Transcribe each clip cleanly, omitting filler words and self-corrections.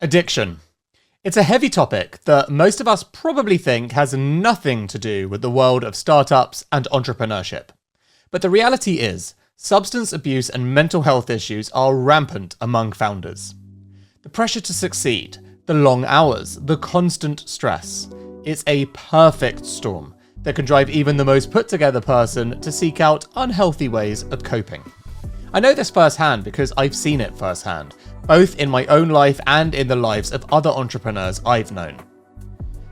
Addiction. It's a heavy topic that most of us probably think has nothing to do with the world of startups and entrepreneurship. But the reality is, substance abuse and mental health issues are rampant among founders. The pressure to succeed, the long hours, the constant stress. It's a perfect storm that can drive even the most put-together person to seek out unhealthy ways of coping. I know this firsthand because I've seen it firsthand, both in my own life and in the lives of other entrepreneurs I've known.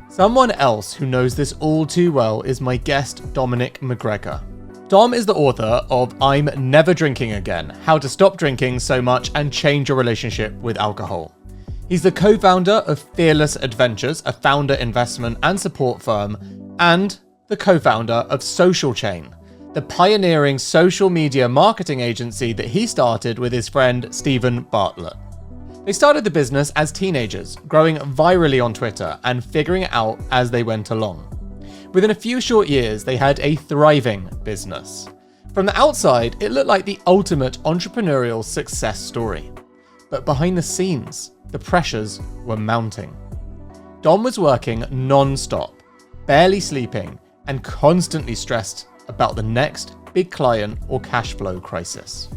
Someone else who knows this all too well is my guest, McGregor. Dom is the author of I'm Never Drinking Again, How to Stop Drinking So Much and Change Your Relationship with Alcohol. He's the co-founder of Fearless Adventures, a founder investment and support firm, and the co-founder of Social Chain, the pioneering social media marketing agency that he started with his friend Stephen Bartlett. They started the business as teenagers, growing virally on Twitter and figuring it out as they went along. Within a few short years, they had a thriving business. From the outside, it looked like the ultimate entrepreneurial success story. But behind the scenes, the pressures were mounting. Dom was working non-stop, barely sleeping, and constantly stressed about the next big client or cash flow crisis.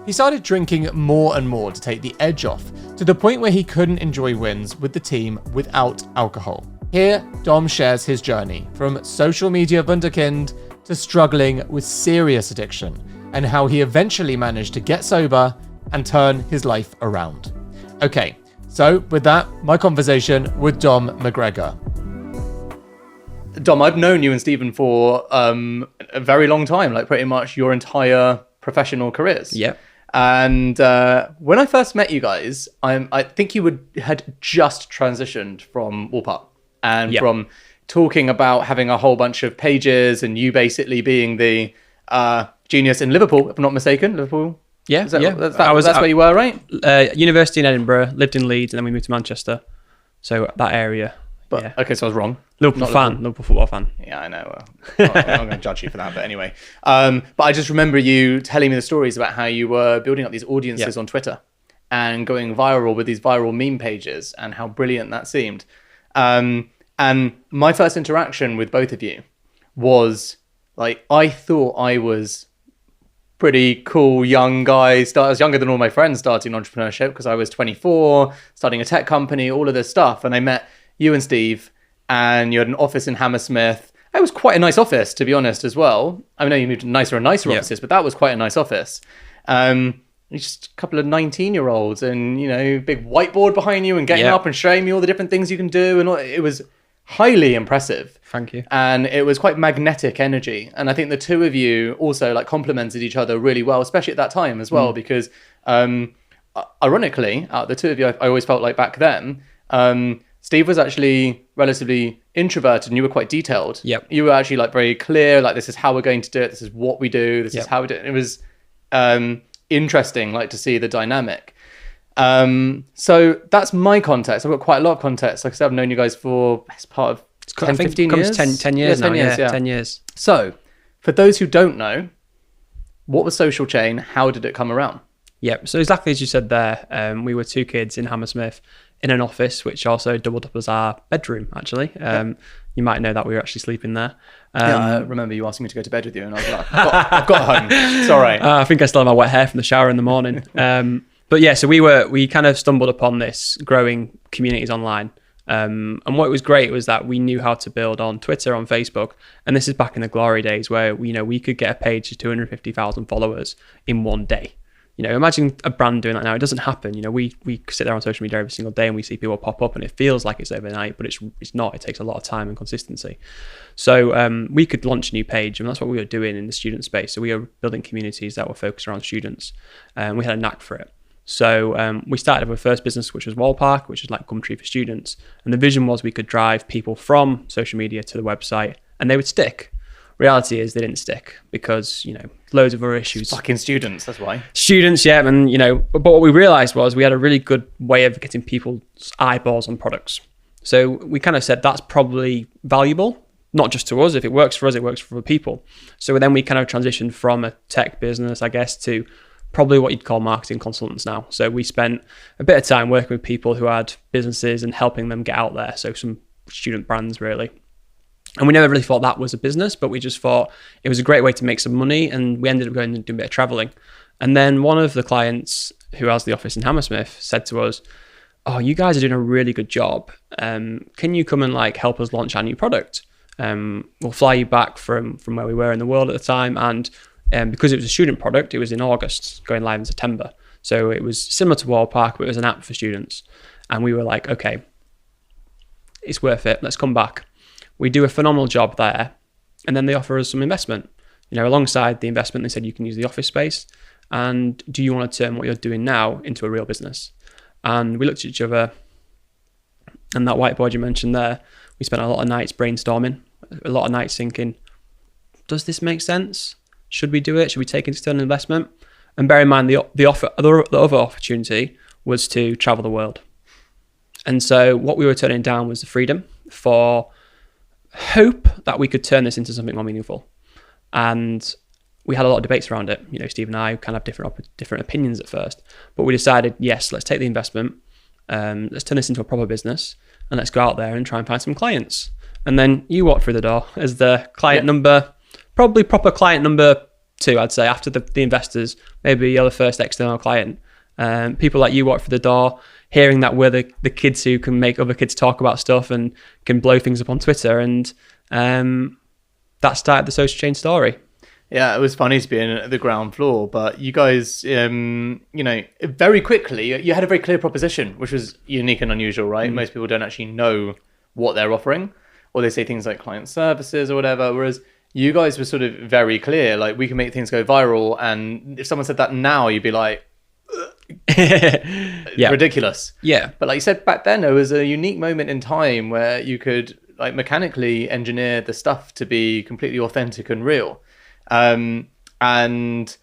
He started drinking more and more to take the edge off, to the point where he couldn't enjoy wins with the team without alcohol. Here, Dom shares his journey from social media wunderkind to struggling with serious addiction, and how he eventually managed to get sober and turn his life around. Okay, so with that, my conversation with Dom McGregor. Dom, I've known you and Stephen for a very long time, like pretty much your entire professional careers. Yeah. And when I first met you guys, I think you had just transitioned from Warpark and from talking about having a whole bunch of pages and you basically being the genius in Liverpool, if I'm not mistaken. Liverpool? Yeah, That's where you were, right? University in Edinburgh, lived in Leeds, and then we moved to Manchester. So that area. But, yeah. Okay, so I was wrong. Liverpool football fan. Yeah, I know. I'm not going to judge you for that, but anyway. But I just remember you telling me the stories about how you were building up these audiences on Twitter and going viral with these viral meme pages and how brilliant that seemed. And my first interaction with both of you was like, I thought I was pretty cool young guy. I was younger than all my friends starting entrepreneurship because I was 24, starting a tech company, all of this stuff. And I met you and Steve, and you had an office in Hammersmith. It was quite a nice office, to be honest, as well. I know you moved to nicer and nicer offices, but that was quite a nice office. Just a couple of 19-year-olds and, big whiteboard behind you and getting up and showing me all the different things you can do. And it was highly impressive. Thank you. And it was quite magnetic energy. And I think the two of you also complemented each other really well, especially at that time as well, because ironically, out of the two of you, I always felt like back then, Steve was actually relatively introverted and you were quite detailed. Yep. You were actually very clear, this is how we're going to do it. This is what we do. This is how we do it. It was interesting, to see the dynamic. So that's my context. I've got quite a lot of context. Like I said, I've known you guys for best part of 10, 15 years. 10 years now. 10 years, yeah. 10 years. So for those who don't know, what was Social Chain? How did it come around? Yep. So exactly as you said there, we were two kids in Hammersmith in an office, which also doubled up as our bedroom, actually. You might know that we were actually sleeping there. I remember you asking me to go to bed with you, and I was like, I've got home. It's all right. I think I still have my wet hair from the shower in the morning. But yeah, so we kind of stumbled upon this growing communities online. And what was great was that we knew how to build on Twitter, on Facebook. And this is back in the glory days where, we could get a page to 250,000 followers in one day. Imagine a brand doing that now. It doesn't happen. We sit there on social media every single day and we see people pop up and it feels like it's overnight, but it's not. It takes a lot of time and consistency. So we could launch a new page, and that's what we were doing in the student space. So we were building communities that were focused around students, and we had a knack for it. So we started our first business, which was Wallpark, which is like Gumtree for students. And the vision was we could drive people from social media to the website and they would stick. Reality is they didn't stick because, loads of other issues. Fucking students, that's why. Students, yeah. And, but what we realized was we had a really good way of getting people's eyeballs on products. So we kind of said that's probably valuable, not just to us. If it works for us, it works for other people. So then we kind of transitioned from a tech business, I guess, to probably what you'd call marketing consultants now. So we spent a bit of time working with people who had businesses and helping them get out there. So some student brands really. And we never really thought that was a business, but we just thought it was a great way to make some money. And we ended up going and doing a bit of traveling. And then one of the clients who has the office in Hammersmith said to us, "Oh, you guys are doing a really good job. Can you come and like help us launch our new product? We'll fly you back from where we were in the world at the time." And because it was a student product, it was in August, going live in September. So it was similar to Wall Park, but it was an app for students. And we were like, okay, it's worth it. Let's come back. We do a phenomenal job there. And then they offer us some investment. Alongside the investment, they said you can use the office space. And do you want to turn what you're doing now into a real business? And we looked at each other, and that whiteboard you mentioned there, we spent a lot of nights brainstorming, a lot of nights thinking, does this make sense? Should we do it? Should we take external investment? And bear in mind, the other opportunity was to travel the world. And so what we were turning down was the freedom for hope that we could turn this into something more meaningful. And we had a lot of debates around it. Steve and I kind of have different opinions at first, but we decided, yes, let's take the investment. Let's turn this into a proper business, and let's go out there and try and find some clients. And then you walked through the door as the client number, probably proper client number 2, I'd say, after the investors. Maybe you're the first external client. People like you walk through the door, hearing that we're the kids who can make other kids talk about stuff and can blow things up on Twitter. And that started the Social Chain story. Yeah, it was funny to be in at the ground floor, but you guys, very quickly, you had a very clear proposition, which was unique and unusual, right? Most people don't actually know what they're offering, or they say things like client services or whatever, whereas you guys were sort of very clear, like, we can make things go viral, and if someone said that now, you'd be like, yeah, ridiculous. Yeah. But like you said, back then, it was a unique moment in time where you could like mechanically engineer the stuff to be completely authentic and real. And the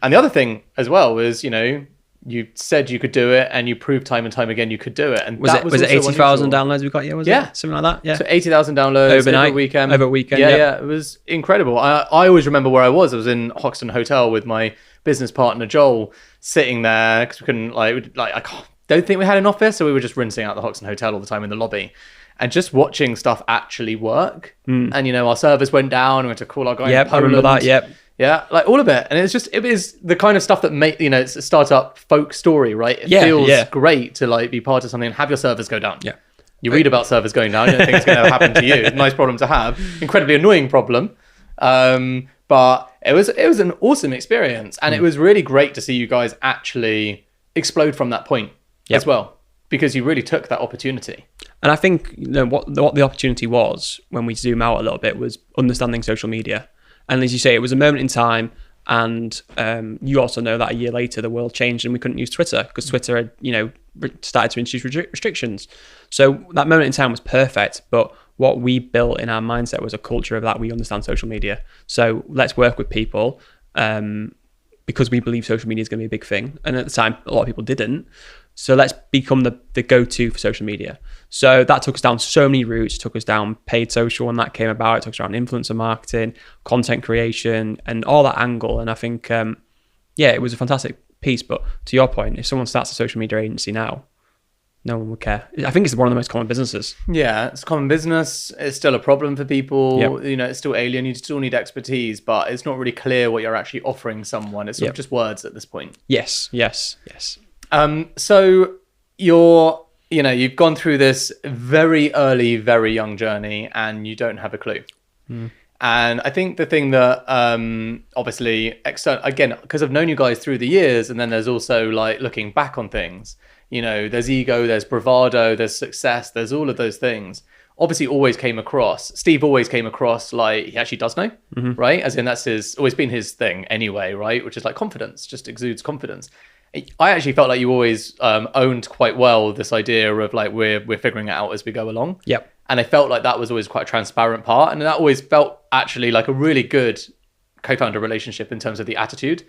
other thing as well was, you said you could do it, and you proved time and time again you could do it. And was it 80,000 downloads we got? Yeah, was it? Something like that. Yeah. So 80,000 downloads overnight, over a weekend. Yeah, it was incredible. I always remember where I was. I was in Hoxton Hotel with my business partner Joel, sitting there because we couldn't don't think we had an office, so we were just rinsing out the Hoxton Hotel all the time in the lobby. And just watching stuff actually work. And, our servers went down. We had to call our guy. Yep, I remember that. Yep. Yeah, like all of it. And it was the kind of stuff that it's a startup folk story, right? It feels great to like be part of something and have your servers go down. Yeah. You read about servers going down. You don't think it's going to happen to you. It's a nice problem to have. Incredibly annoying problem. But it was an awesome experience. And it was really great to see you guys actually explode from that point as well, because you really took that opportunity. And I think what the opportunity was, when we zoom out a little bit, was understanding social media. And as you say, it was a moment in time, and you also know that a year later the world changed and we couldn't use Twitter because Twitter had started to introduce restrictions. So that moment in time was perfect, but what we built in our mindset was a culture of that we understand social media. So let's work with people because we believe social media is going to be a big thing. And at the time, a lot of people didn't. So let's become the go-to for social media. So that took us down so many routes. It took us down paid social when that came about. It took us around influencer marketing, content creation, and all that angle. And I think, it was a fantastic piece. But to your point, if someone starts a social media agency now, no one would care. I think it's one of the most common businesses. Yeah, it's a common business. It's still a problem for people. Yep. It's still alien. You still need expertise, but it's not really clear what you're actually offering someone. It's sort of just words at this point. Yes. So you've gone through this very early, very young journey, and you don't have a clue. And I think the thing that obviously, again, because I've known you guys through the years, and then there's also like looking back on things, there's ego, there's bravado, there's success, there's all of those things. Obviously Steve always came across like he actually does know, right? As in that's always been his thing anyway, right? Which is like confidence, just exudes confidence. I actually felt like you always owned quite well this idea of like we're figuring it out as we go along. Yep. And I felt like that was always quite a transparent part, and that always felt actually like a really good co-founder relationship in terms of the attitude,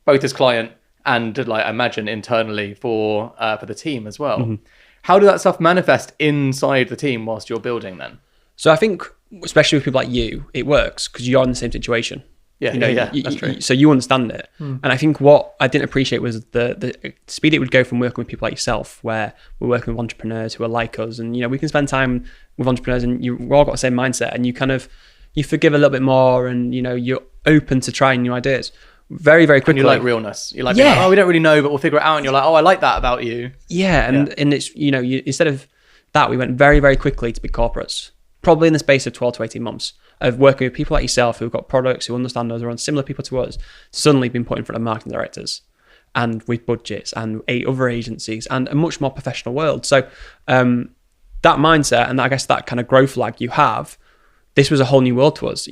both as client and like I imagine internally for the team as well. How did that stuff manifest inside the team whilst you're building then? So I think, especially with people like you, it works because you're in the same situation. Yeah, that's true. So you understand it. And I think what I didn't appreciate was the speed it would go from working with people like yourself, where we're working with entrepreneurs who are like us, and we can spend time with entrepreneurs, and we've all got the same mindset, and you forgive a little bit more, and you're open to trying new ideas. Very, very quickly. And you like realness. You're like, oh, we don't really know, but we'll figure it out. And you're like, oh, I like that about you. Yeah, and it's instead of that, we went very, very quickly to big corporates. Probably in the space of 12 to 18 months of working with people like yourself who've got products, who understand us, are on similar people to us, suddenly been put in front of marketing directors and with budgets and 8 other agencies and a much more professional world. So that mindset and I guess that kind of growth lag you have, this was a whole new world to us.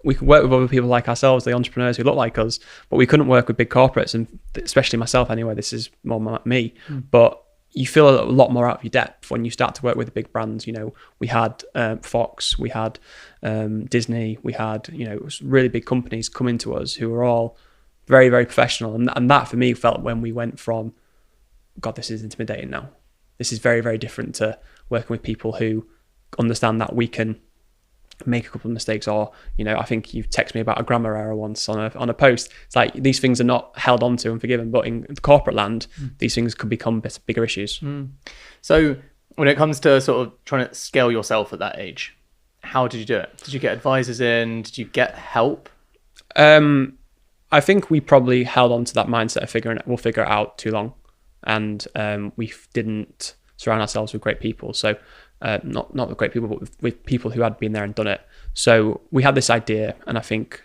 We could work with other people like ourselves, the entrepreneurs who look like us, but we couldn't work with big corporates, and especially myself anyway, this is more me. But you feel a lot more out of your depth when you start to work with the big brands. We had Fox, we had Disney, we had really big companies coming to us who were all very, very professional, and that for me felt when we went from, God, this is intimidating now. This is very, very different to working with people who understand that we can make a couple of mistakes, or I think you've texted me about a grammar error once on a post. It's like these things are not held on to and forgiven, but in the corporate land these things could become bigger issues. So when it comes to sort of trying to scale yourself at that age, how did you do it? Did you get advisors in? Did you get help? I think we probably held on to that mindset of we'll figure it out too long, and we didn't surround ourselves with great people. So not with great people, but with people who had been there and done it. So we had this idea, and I think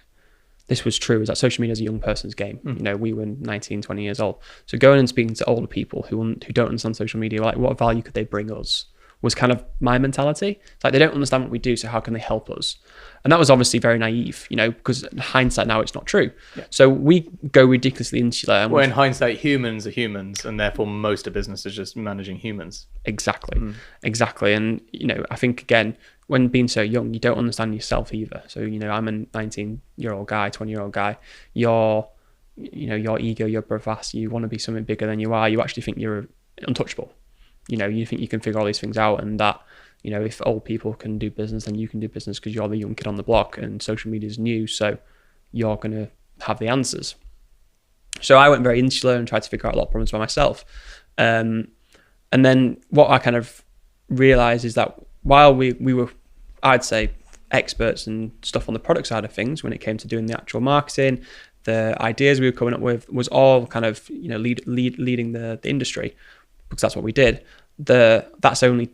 this was true, is that social media is a young person's game. We were 19, 20 years old. So going and speaking to older people who don't understand social media, like what value could they bring us, was kind of my mentality. It's like they don't understand what we do, so how can they help us? And that was obviously very naive, because in hindsight now it's not true. Yeah. So we go ridiculously insular. And in hindsight, humans are humans, and therefore most of business is just managing humans. Exactly. And I think again, when being so young, you don't understand yourself either. So I'm a 19-year-old guy, 20-year-old guy. Your ego, your bravado, you want to be something bigger than you are. You actually think you're untouchable. You think you can figure all these things out, and that if old people can do business, then you can do business because you're the young kid on the block, and social media is new, so you're going to have the answers. So I went very insular and tried to figure out a lot of problems by myself. And then what I kind of realized is that while we were, I'd say, experts and stuff on the product side of things, when it came to doing the actual marketing, the ideas we were coming up with was all kind of leading the industry, because that's what we did. That's only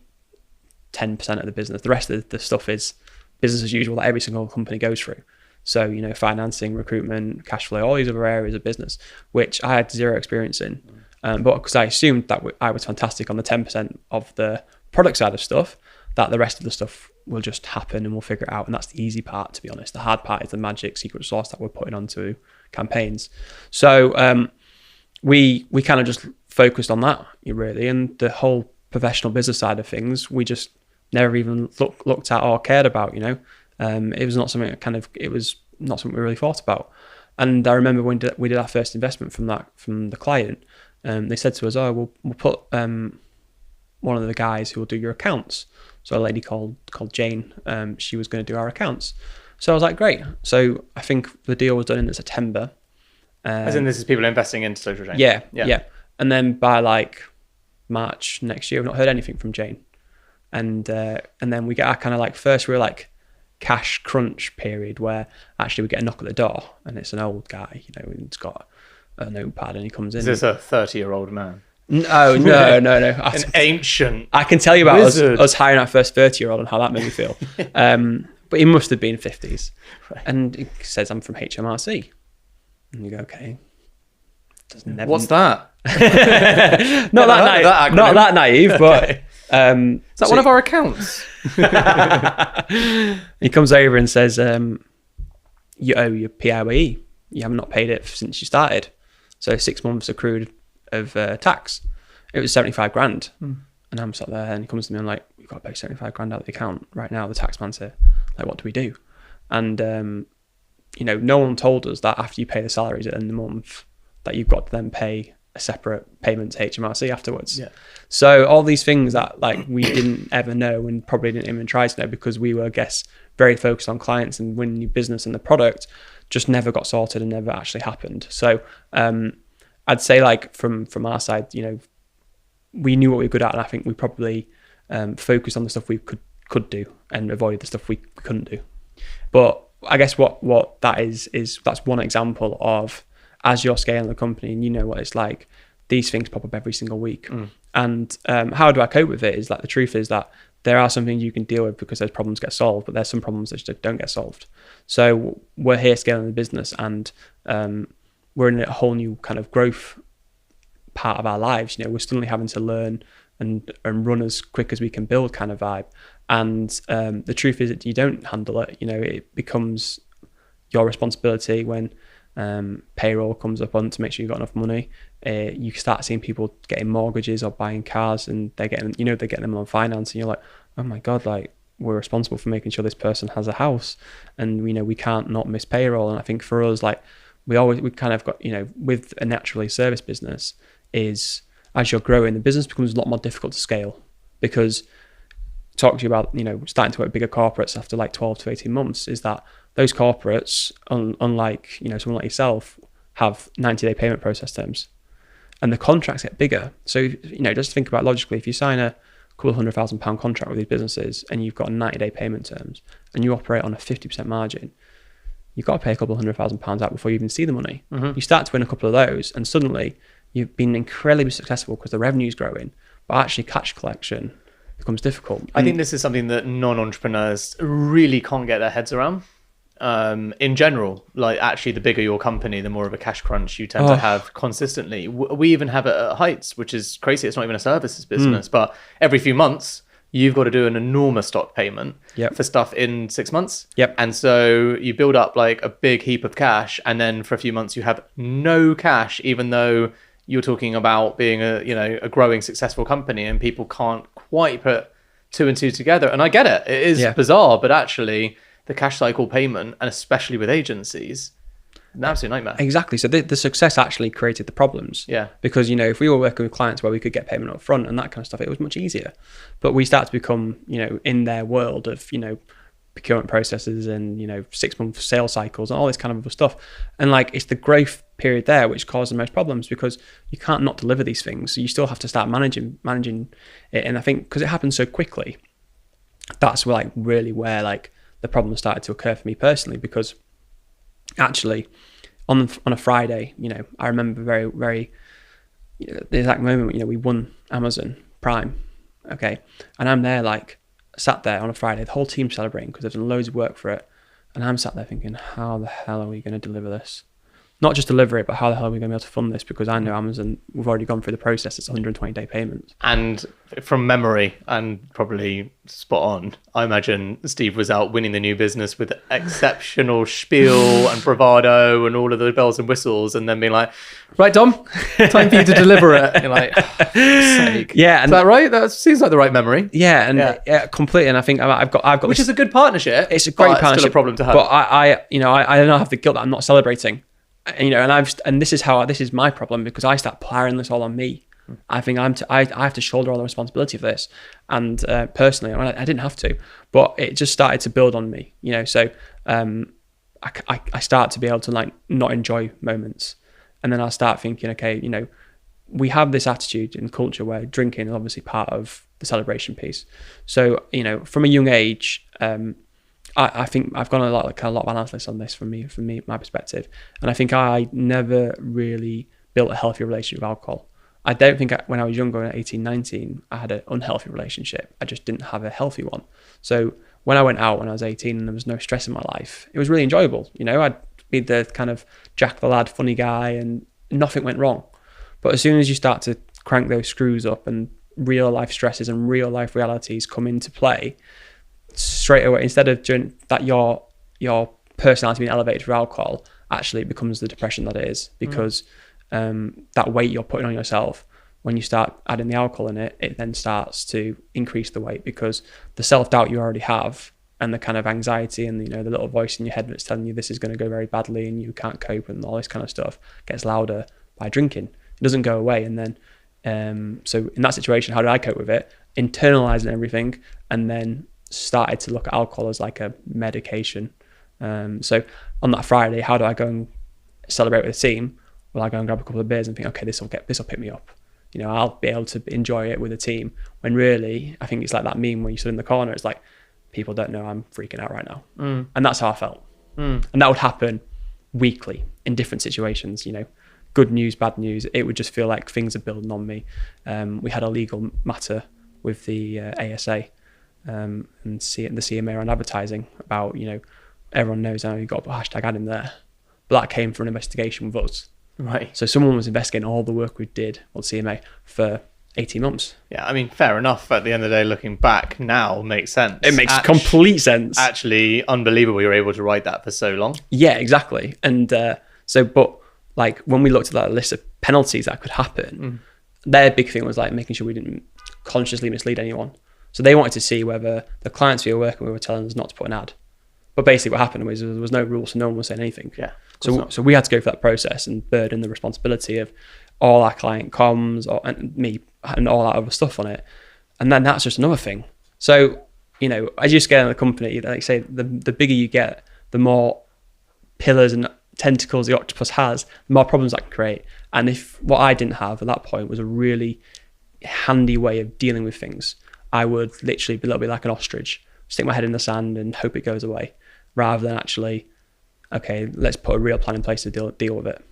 10% of the business. The rest of the stuff is business as usual that every single company goes through. So, financing, recruitment, cash flow, all these other areas of business, which I had zero experience in. But because I assumed that I was fantastic on the 10% of the product side of stuff, that the rest of the stuff will just happen and we'll figure it out. And that's the easy part, to be honest. The hard part is the magic secret sauce that we're putting onto campaigns. So we kind of just focused on that, really. And the whole professional business side of things, we just never even looked at or cared about, It was not something it was not something we really thought about. And I remember when we did our first investment from the client, they said to us, we'll put one of the guys who will do your accounts. So a lady called Jane, she was going to do our accounts. So I was like, great. So I think the deal was done in September. As in, this is people investing into Social Chain? Yeah. And then by March next year, we've not heard anything from Jane. And then we get our kind of first real cash crunch period where actually we get a knock at the door, and it's an old guy, he's got a notepad and he comes in. Is this a 30-year-old man? No. An ancient I can tell you about us hiring our first 30-year-old and how that made me feel. But he must have been 50s. Right. And he says, I'm from HMRC. And you go, okay. What's that? Not that naive, but... Okay. Is that one of our accounts? He comes over and says, you owe your PIE. You have not paid it since you started. So 6 months accrued of tax. It was 75 grand. And I'm sat there, and he comes to me and like, we've got to pay 75 grand out of the account right now. The tax man's here. Like, what do we do? And, no one told us that after you pay the salaries at the end of the month, that you've got to then pay a separate payment to HMRC afterwards. Yeah. So all these things that like we didn't ever know and probably didn't even try to know because we were, I guess, very focused on clients and winning new business, and the product just never got sorted and never actually happened. So I'd say like from our side, we knew what we were good at, and I think we probably focused on the stuff we could do and avoided the stuff we couldn't do. But I guess what that is that's one example of, as you're scaling the company and you know what it's like, these things pop up every single week. And how do I cope with it is like, the truth is that there are some things you can deal with because those problems get solved, but there's some problems that just don't get solved. So we're here scaling the business, and we're in a whole new kind of growth part of our lives. We're suddenly having to learn and run as quick as we can build kind of vibe. And the truth is that you don't handle it. It becomes your responsibility when payroll comes up on to make sure you've got enough money. You start seeing people getting mortgages or buying cars, and they're getting them on finance, and you're like, oh my God, like, we're responsible for making sure this person has a house, and we can't not miss payroll. And I think for us, like, we kind of got, with a naturally service business, is as you're growing, the business becomes a lot more difficult to scale, because talk to you about, starting to work with bigger corporates after like 12 to 18 months, is that those corporates, unlike, someone like yourself, have 90-day payment process terms, and the contracts get bigger. So, just think about logically, if you sign a couple £100,000 contract with these businesses and you've got 90-day payment terms and you operate on a 50% margin, you've got to pay a couple £100,000 out before you even see the money. You start to win a couple of those, and suddenly you've been incredibly successful because the revenue's growing, but actually cash collection becomes difficult. I think this is something that non-entrepreneurs really can't get their heads around. In general, like, actually, the bigger your company, the more of a cash crunch you tend to have consistently. We even have it at Heights, which is crazy. It's not even a services business, but every few months you've got to do an enormous stock payment for stuff in 6 months. And so you build up like a big heap of cash, and then for a few months you have no cash, even though you're talking about being a growing successful company, and people can't quite put two and two together. And I get it. It is bizarre, but actually the cash cycle payment, and especially with agencies, an absolute nightmare. Exactly. So the success actually created the problems. Because, if we were working with clients where we could get payment up front and that kind of stuff, it was much easier. But we start to become, in their world of, procurement processes and, 6-month sales cycles and all this kind of other stuff. And like, it's the growth period there which caused the most problems, because you can't not deliver these things. So you still have to start managing it. And I think because it happens so quickly, that's where, like, really where like the problem started to occur for me personally, because actually on a Friday, I remember very, very, the exact moment, we won Amazon Prime. Okay. And I'm there, like, sat there on a Friday, the whole team celebrating because they've done loads of work for it. And I'm sat there thinking, how the hell are we going to deliver this? Not just deliver it, but how the hell are we going to be able to fund this? Because I know Amazon, we've already gone through the process. It's 120-day payments. And from memory, and probably spot on, I imagine Steve was out winning the new business with exceptional spiel and bravado and all of the bells and whistles, and then being like, right, Dom, time for you to deliver it. And you're like, oh, for sake. Yeah. And is that right? That seems like the right memory. Yeah, and completely. And I think I've got which is a good partnership. It's a great partnership. It's still a problem to have. But I don't have the guilt that I'm not celebrating. And this is my problem, because I start piling this all on me. I think I have to shoulder all the responsibility for this. And personally, I didn't have to, but it just started to build on me. So I start to be able to, like, not enjoy moments, and then I'll start thinking, okay, we have this attitude and culture where drinking is obviously part of the celebration piece. So from a young age, I think I've gone a lot of analysis on this from my perspective, and I think I never really built a healthy relationship with alcohol. I don't think when I was younger, at 18, 19, I had an unhealthy relationship. I just didn't have a healthy one. So when I went out when I was 18 and there was no stress in my life, it was really enjoyable. I'd be the kind of Jack the lad, funny guy, and nothing went wrong. But as soon as you start to crank those screws up and real life stresses and real life realities come into play, straight away, instead of doing that, your personality being elevated through alcohol, actually it becomes the depression that it is, because that weight you're putting on yourself, when you start adding the alcohol in it, it then starts to increase the weight, because the self-doubt you already have and the kind of anxiety and the little voice in your head that's telling you this is going to go very badly and you can't cope and all this kind of stuff gets louder by drinking. It doesn't go away. And then, so in that situation, how did I cope with it? Internalizing everything, and then started to look at alcohol as like a medication. So on that Friday, how do I go and celebrate with the team? Well, I go and grab a couple of beers and think, okay, this will pick me up. You know, I'll be able to enjoy it with the team. When really, I think it's like that meme when you sit in the corner. It's like, people don't know I'm freaking out right now. And that's how I felt. And that would happen weekly in different situations, you know, good news, bad news. It would just feel like things are building on me. We had a legal matter with the ASA and the CMA around advertising about, you know, everyone knows now you've got a hashtag ad in there. But that came from an investigation with us. Right. So someone was investigating all the work we did on CMA for 18 months. Yeah, I mean, fair enough. At the end of the day, looking back now makes sense. It makes complete sense. Actually, unbelievable you were able to write that for so long. Yeah, exactly. And but like when we looked at that list of penalties that could happen, their big thing was like making sure we didn't consciously mislead anyone. So they wanted to see whether the clients we were working with were telling us not to put an ad. But basically what happened was there was no rules, so no one was saying anything. Yeah. So we had to go through that process and burden the responsibility of all our client comms and me and all that other stuff on it. And then that's just another thing. So, you know, as you scale in the company, like I say, the bigger you get, the more pillars and tentacles the octopus has, the more problems that can create. And if what I didn't have at that point was a really handy way of dealing with things, I would literally be a little bit like an ostrich, stick my head in the sand and hope it goes away, rather than actually, okay, let's put a real plan in place to deal with it.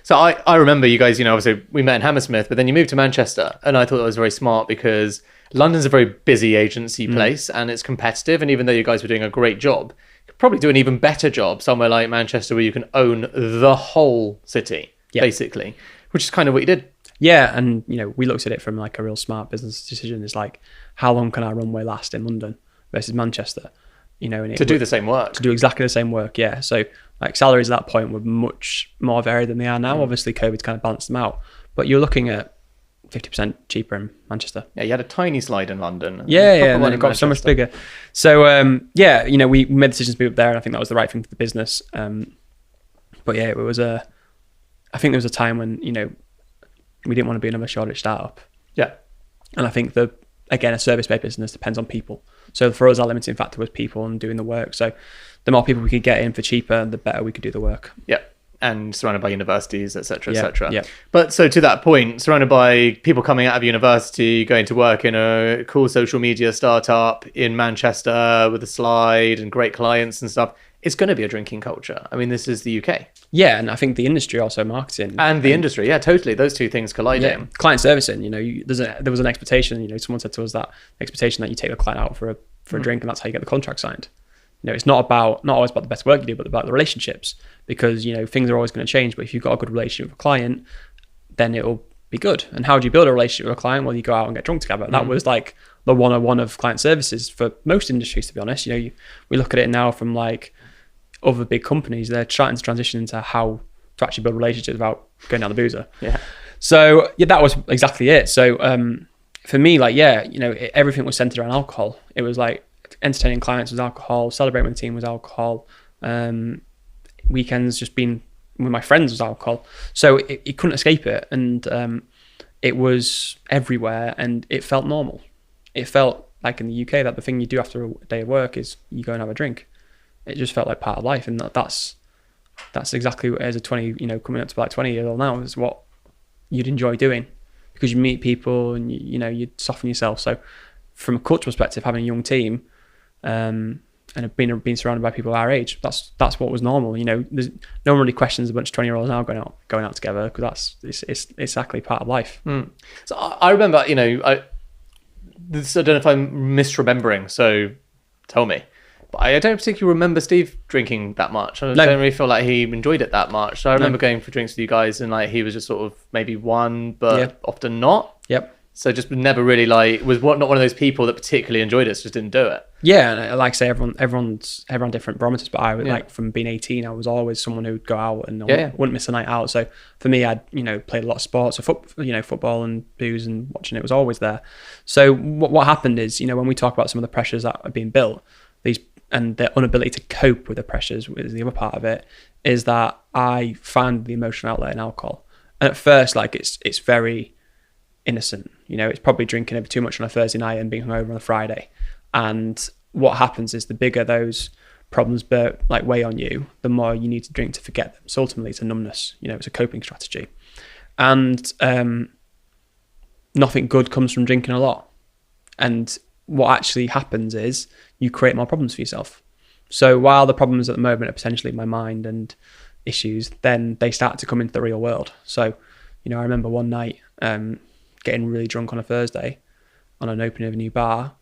So I remember you guys, you know, obviously we met in Hammersmith, but then you moved to Manchester, and I thought that was very smart because London's a very busy agency place and it's competitive. And even though you guys were doing a great job, you could probably do an even better job somewhere like Manchester where you can own the whole city, basically, which is kind of what you did. Yeah, and you know, we looked at it from like a real smart business decision. It's like, how long can our runway last in London versus Manchester? You know, and to do the same work. To do exactly the same work, yeah. So like salaries at that point were much more varied than they are now. Obviously, COVID's kind of balanced them out, but you're looking at 50% cheaper in Manchester. Yeah, you had a tiny slide in London. Yeah, and then it got so much bigger. So yeah, you know, we made decisions to move up there, and I think that was the right thing for the business. But yeah, it was I think there was a time when, you know, we didn't want to be another Shoreditch startup. Yeah. And I think again, a service-based business depends on people. So for us, our limiting factor was people and doing the work. So the more people we could get in for cheaper, the better we could do the work. Yeah. And surrounded by universities, etc., yeah, etc. Yeah. But so to that point, surrounded by people coming out of university, going to work in a cool social media startup in Manchester with a slide and great clients and stuff, it's going to be a drinking culture. I mean, this is the UK. Yeah, and I think the industry also, marketing. And the industry, yeah, totally. Those two things colliding. Yeah. Client servicing, you know, there was an expectation, you know, someone said to us that expectation that you take the client out for a drink and that's how you get the contract signed. You know, it's not always about the best work you do, but about the relationships, because, you know, things are always going to change. But if you've got a good relationship with a client, then it'll be good. And how do you build a relationship with a client? Well, you go out and get drunk together. That was like the 101 of client services for most industries, to be honest. You know, we look at it now from like other big companies, they're trying to transition into how to actually build relationships without going down the boozer. Yeah. So yeah, that was exactly it. So for me, like, yeah, you know, everything was centered around alcohol. It was like entertaining clients was alcohol, celebrating with the team was alcohol, weekends just being with my friends was alcohol. So it couldn't escape it, and it was everywhere, and it felt normal. It felt like in the UK that the thing you do after a day of work is you go and have a drink. It just felt like part of life, and that's exactly what, as a 20, you know, coming up to like 20 years old now, is what you'd enjoy doing, because you meet people and you know, you soften yourself. So from a culture perspective, having a young team and being surrounded by people our age, that's what was normal. You know, there's no one really questions a bunch of 20-year-olds now going out together, because it's exactly part of life. So I remember, you know, I don't know if I'm misremembering, so tell me. But I don't particularly remember Steve drinking that much. I don't really feel like he enjoyed it that much. So I remember going for drinks with you guys, and like he was just sort of maybe one, but often not. Yep. So just never really like not one of those people that particularly enjoyed it, so just didn't do it. Yeah, and like I say, everyone's different barometers. But I would like, from being 18, I was always someone who'd go out and wouldn't miss a night out. So for me, I'd, you know, played a lot of sports, so football and booze and watching it was always there. So what happened is, you know, when we talk about some of the pressures that are being built, and the inability to cope with the pressures is the other part of it, is that I found the emotional outlet in alcohol. And at first, like it's very innocent. You know, it's probably drinking a bit too much on a Thursday night and being hungover on a Friday. And what happens is the bigger those problems like weigh on you, the more you need to drink to forget them. So ultimately, it's a numbness. You know, it's a coping strategy. And nothing good comes from drinking a lot. And what actually happens is you create more problems for yourself. So while the problems at the moment are potentially my mind and issues, then they start to come into the real world. So, you know, I remember one night getting really drunk on a Thursday on an opening of a new bar,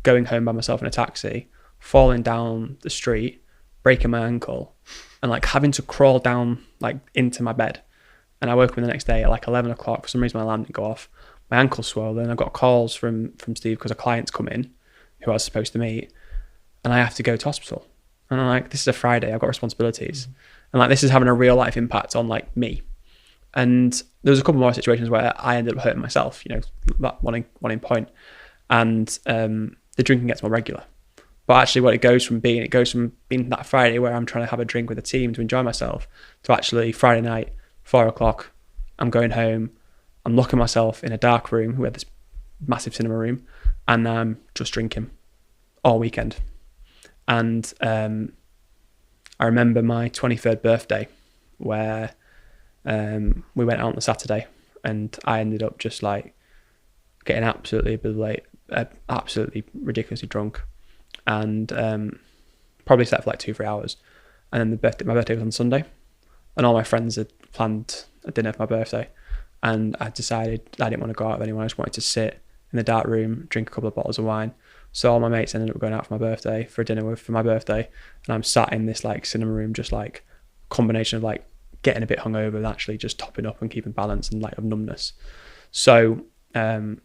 going home by myself in a taxi, falling down the street, breaking my ankle, and like having to crawl down like into my bed. And I woke up the next day at like 11 o'clock. For some reason, my alarm didn't go off. My ankle's swollen. I got calls from Steve because a client's come in who I was supposed to meet, and I have to go to hospital. And I'm like, this is a Friday. I've got responsibilities. And like, this is having a real life impact on like me. And there was a couple more situations where I ended up hurting myself, you know, that one in point. And the drinking gets more regular. But actually what it goes from being that Friday where I'm trying to have a drink with a team to enjoy myself, to actually Friday night, 4 o'clock, I'm going home, I'm locking myself in a dark room. We had this massive cinema room, and I'm just drinking all weekend. And I remember my 23rd birthday where we went out on the Saturday, and I ended up just like getting absolutely ridiculously drunk, and probably slept for like 2-3 hours. And then my birthday was on Sunday, and all my friends had planned a dinner for my birthday, and I decided I didn't want to go out with anyone. I just wanted to sit in the dark room, drink a couple of bottles of wine. So all my mates ended up going out for my birthday, for a dinner for my birthday, and I'm sat in this like cinema room, just like combination of like getting a bit hungover and actually just topping up and keeping balance and like of numbness. So it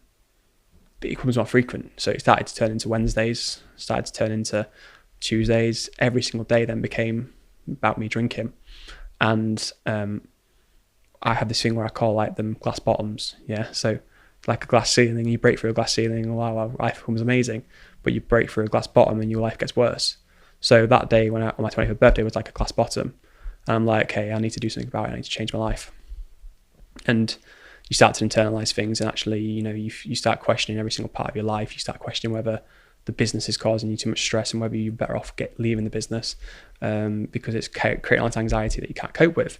becomes more frequent. So it started to turn into Wednesdays, started to turn into Tuesdays. Every single day then became about me drinking. And I have this thing where I call like them glass bottoms. Yeah. So like a glass ceiling, you break through a glass ceiling and wow, life becomes amazing. But you break through a glass bottom and your life gets worse. So that day on my 25th birthday was like a glass bottom. And I'm like, okay, I need to do something about it. I need to change my life. And you start to internalize things, and actually, you know, you start questioning every single part of your life. You start questioning whether the business is causing you too much stress and whether you're better off leaving the business because it's creating a lot of anxiety that you can't cope with.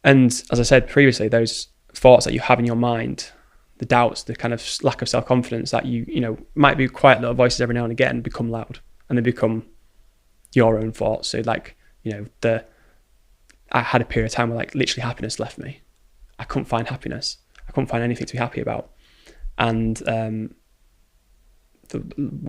And as I said previously, those thoughts that you have in your mind, the doubts, the kind of lack of self-confidence that you know, might be quiet little voices every now and again, become loud, and they become your own thoughts. So like, you know, I had a period of time where like literally happiness left me. I couldn't find happiness. I couldn't find anything to be happy about. And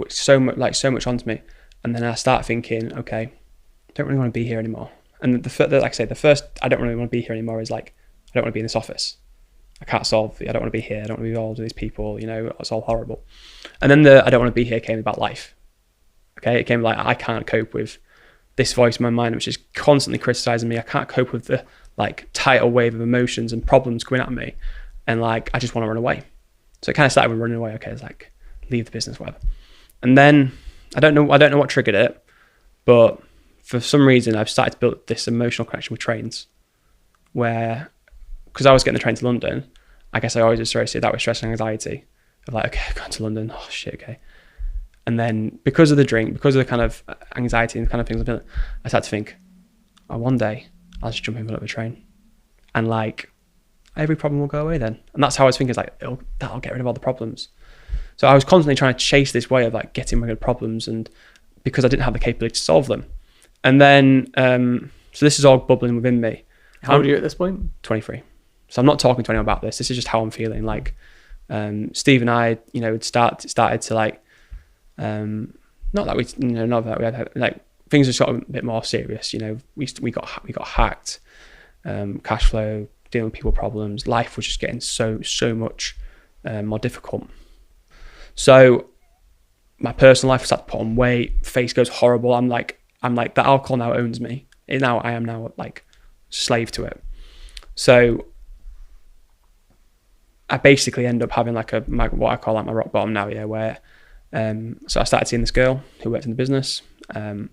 so much onto me. And then I start thinking, okay, I don't really want to be here anymore. And like I say, the first I don't really want to be here anymore is like, I don't want to be in this office. I can't solve it. I don't want to be here. I don't want to be involved with these people. You know, it's all horrible. And then I don't want to be here came about life. Okay, it came like, I can't cope with this voice in my mind, which is constantly criticizing me. I can't cope with the like tidal wave of emotions and problems coming at me. And like, I just want to run away. So it kind of started with running away. Okay, it's like, leave the business, whatever. And then I don't know what triggered it, but for some reason I've started to build this emotional connection with trains where, because I was getting the train to London, I guess I always associated that with stress and anxiety of like, okay, I've gone to London. Oh shit. Okay. And then because of the drink, because of the kind of anxiety and the kind of things I'm feeling, I started to think, oh, one day I'll just jump in front of a train and like every problem will go away then. And that's how I was thinking, is like, that'll get rid of all the problems. So I was constantly trying to chase this way of like getting rid of problems, and because I didn't have the capability to solve them. And then, so this is all bubbling within me. How old are you at this point? 23. So I'm not talking to anyone about this. This is just how I'm feeling. Like, Steve and I, you know, started to like, not that we had like, things are sort of a bit more serious. You know, we got hacked, cash flow, dealing with people problems. Life was just getting so much more difficult. So my personal life started to put on weight. Face goes horrible. I'm like the alcohol now owns me. I am now like slave to it. So I basically end up having like what I call like my rock bottom now. Yeah, where so I started seeing this girl who worked in the business. As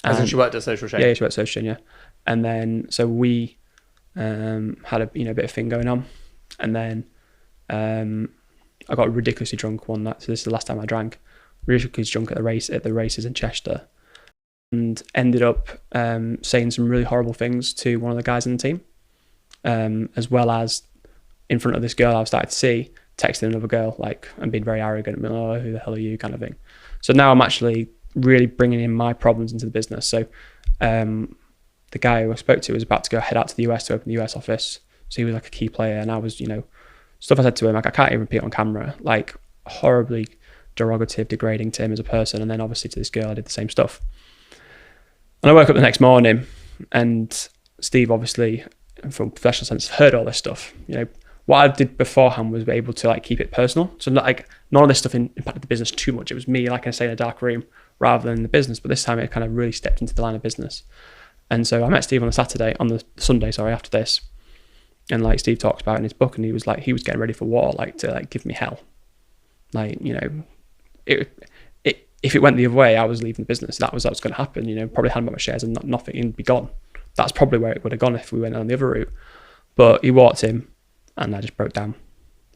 in she worked at Social Chain? Yeah, she worked at Social Chain, yeah. And then, so we had a bit of thing going on, and then I got ridiculously drunk one night. So this is the last time I drank. Ridiculously drunk at the races in Chester, and ended up saying some really horrible things to one of the guys in the team, as well as in front of this girl I was starting to see, texting another girl and being very arrogant and being, oh, who the hell are you, kind of thing. So now I'm actually really bringing in my problems into the business. So the guy who I spoke to was about to head out to the US to open the US office. So he was like a key player, and I was, stuff I said to him, I can't even repeat on camera, horribly derogative, degrading to him as a person. And then obviously to this girl, I did the same stuff. And I woke up the next morning, and Steve, obviously, from a professional sense, heard all this stuff. What I did beforehand was be able to keep it personal. So none of this stuff impacted the business too much. It was me, like I say, in a dark room rather than the business. But this time it kind of really stepped into the line of business. And so I met Steve on the Sunday, after this. And Steve talks about in his book, and he was getting ready for war, to give me hell. If it went the other way, I was leaving the business. That was going to happen. Probably hand back my shares and nothing, and be gone. That's probably where it would have gone if we went on the other route. But he walked in, and I just broke down.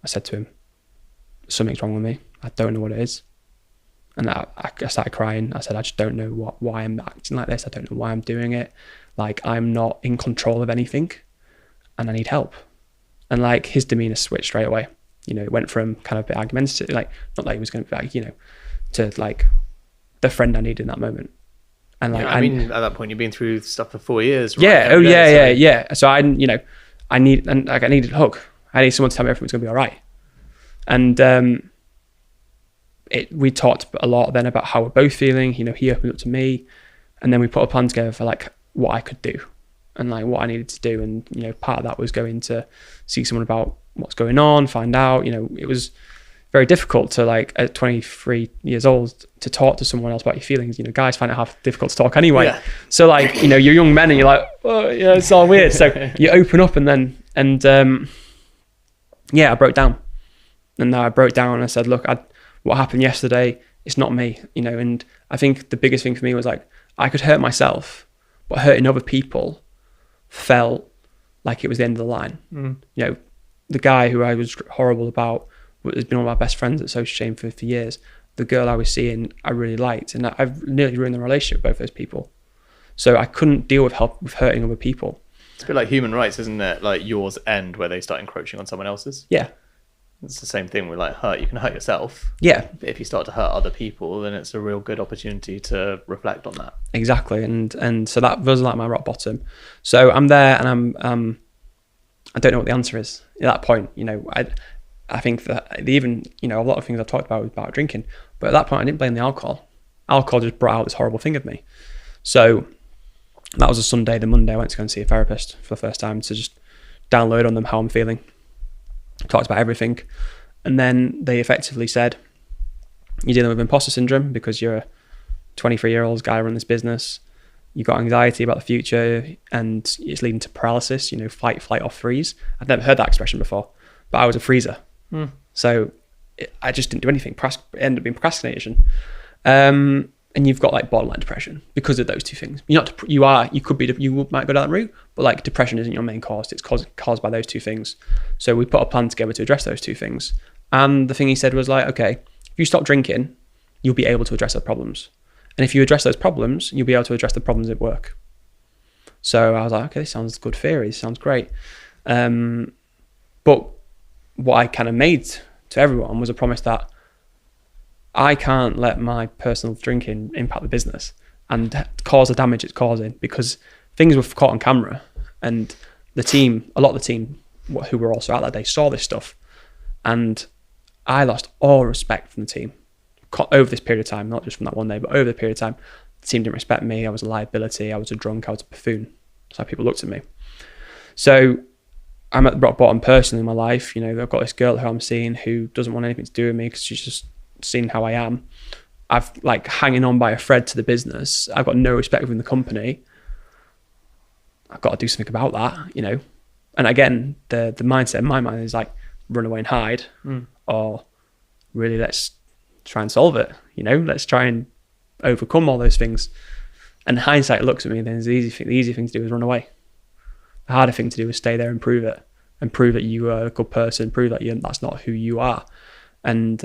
I said to him, something's wrong with me. I don't know what it is. And I started crying. I said, I just don't know why I'm acting like this. I don't know why I'm doing it. I'm not in control of anything, and I need help. And his demeanor switched straight away. It went from kind of a bit argumentative, not that he was going to be to the friend I needed in that moment. And at that point you've been through stuff for 4 years, right? Yeah. So I needed a hug. I need someone to tell me everything's going to be all right. And we talked a lot then about how we're both feeling. He opened up to me, and then we put a plan together for what I could do and what I needed to do. And part of that was going to see someone about what's going on, find out. It was very difficult to at 23 years old to talk to someone else about your feelings. Guys find it half difficult to talk anyway. Yeah. So you're young men, and you're oh yeah, it's all weird. So you open up, and I broke down. And now I broke down, and I said, look, what happened yesterday, it's not me, and I think the biggest thing for me was I could hurt myself, but hurting other people felt like it was the end of the line. The guy who I was horrible about has been one of my best friends at Social Chain for years. The girl I was seeing, I really liked, and I've nearly ruined the relationship with both those people. So I couldn't deal with hurting other people. It's a bit like human rights, isn't it? Yours end where they start encroaching on someone else's. Yeah. It's the same thing with hurt. You can hurt yourself. Yeah. But if you start to hurt other people, then it's a real good opportunity to reflect on that. Exactly. And so that was my rock bottom. So I'm there, and I don't know what the answer is at that point. I think that even, a lot of things I've talked about drinking, but at that point I didn't blame the alcohol. Alcohol just brought out this horrible thing of me. So that was a Sunday. The Monday I went to go and see a therapist for the first time to just download on them how I'm feeling. Talked about everything. And then they effectively said, you're dealing with imposter syndrome because you're a 23-year-old guy running this business. You've got anxiety about the future, and it's leading to paralysis, fight, flight, or freeze. I'd never heard that expression before, but I was a freezer. So I just didn't do anything. It ended up being procrastination. And you've got borderline depression because of those two things. You might go down that route, but depression isn't your main cause. It's caused by those two things. So we put a plan together to address those two things. And the thing he said was okay, if you stop drinking, you'll be able to address those problems. And if you address those problems, you'll be able to address the problems at work. So I was okay, this sounds good theory. This sounds great. But what I kind of made to everyone was a promise that I can't let my personal drinking impact the business and cause the damage it's causing, because things were caught on camera, and a lot of the team who were also out that day saw this stuff, and I lost all respect from the team over this period of time, not just from that one day, but over the period of time. The team didn't respect me. I was a liability. I was a drunk. I was a buffoon. That's how people looked at me. So I'm at the rock bottom personally in my life. I've got this girl who I'm seeing who doesn't want anything to do with me because she's just seen how I am. I've hanging on by a thread to the business. I've got no respect within the company. I've got to do something about that, And again, the mindset in my mind is run away and hide, or really let's try and solve it. Let's try and overcome all those things. And hindsight looks at me, then the easy thing to do is run away. The harder thing to do is stay there and prove it, and prove that you are a good person, prove that that's not who you are. And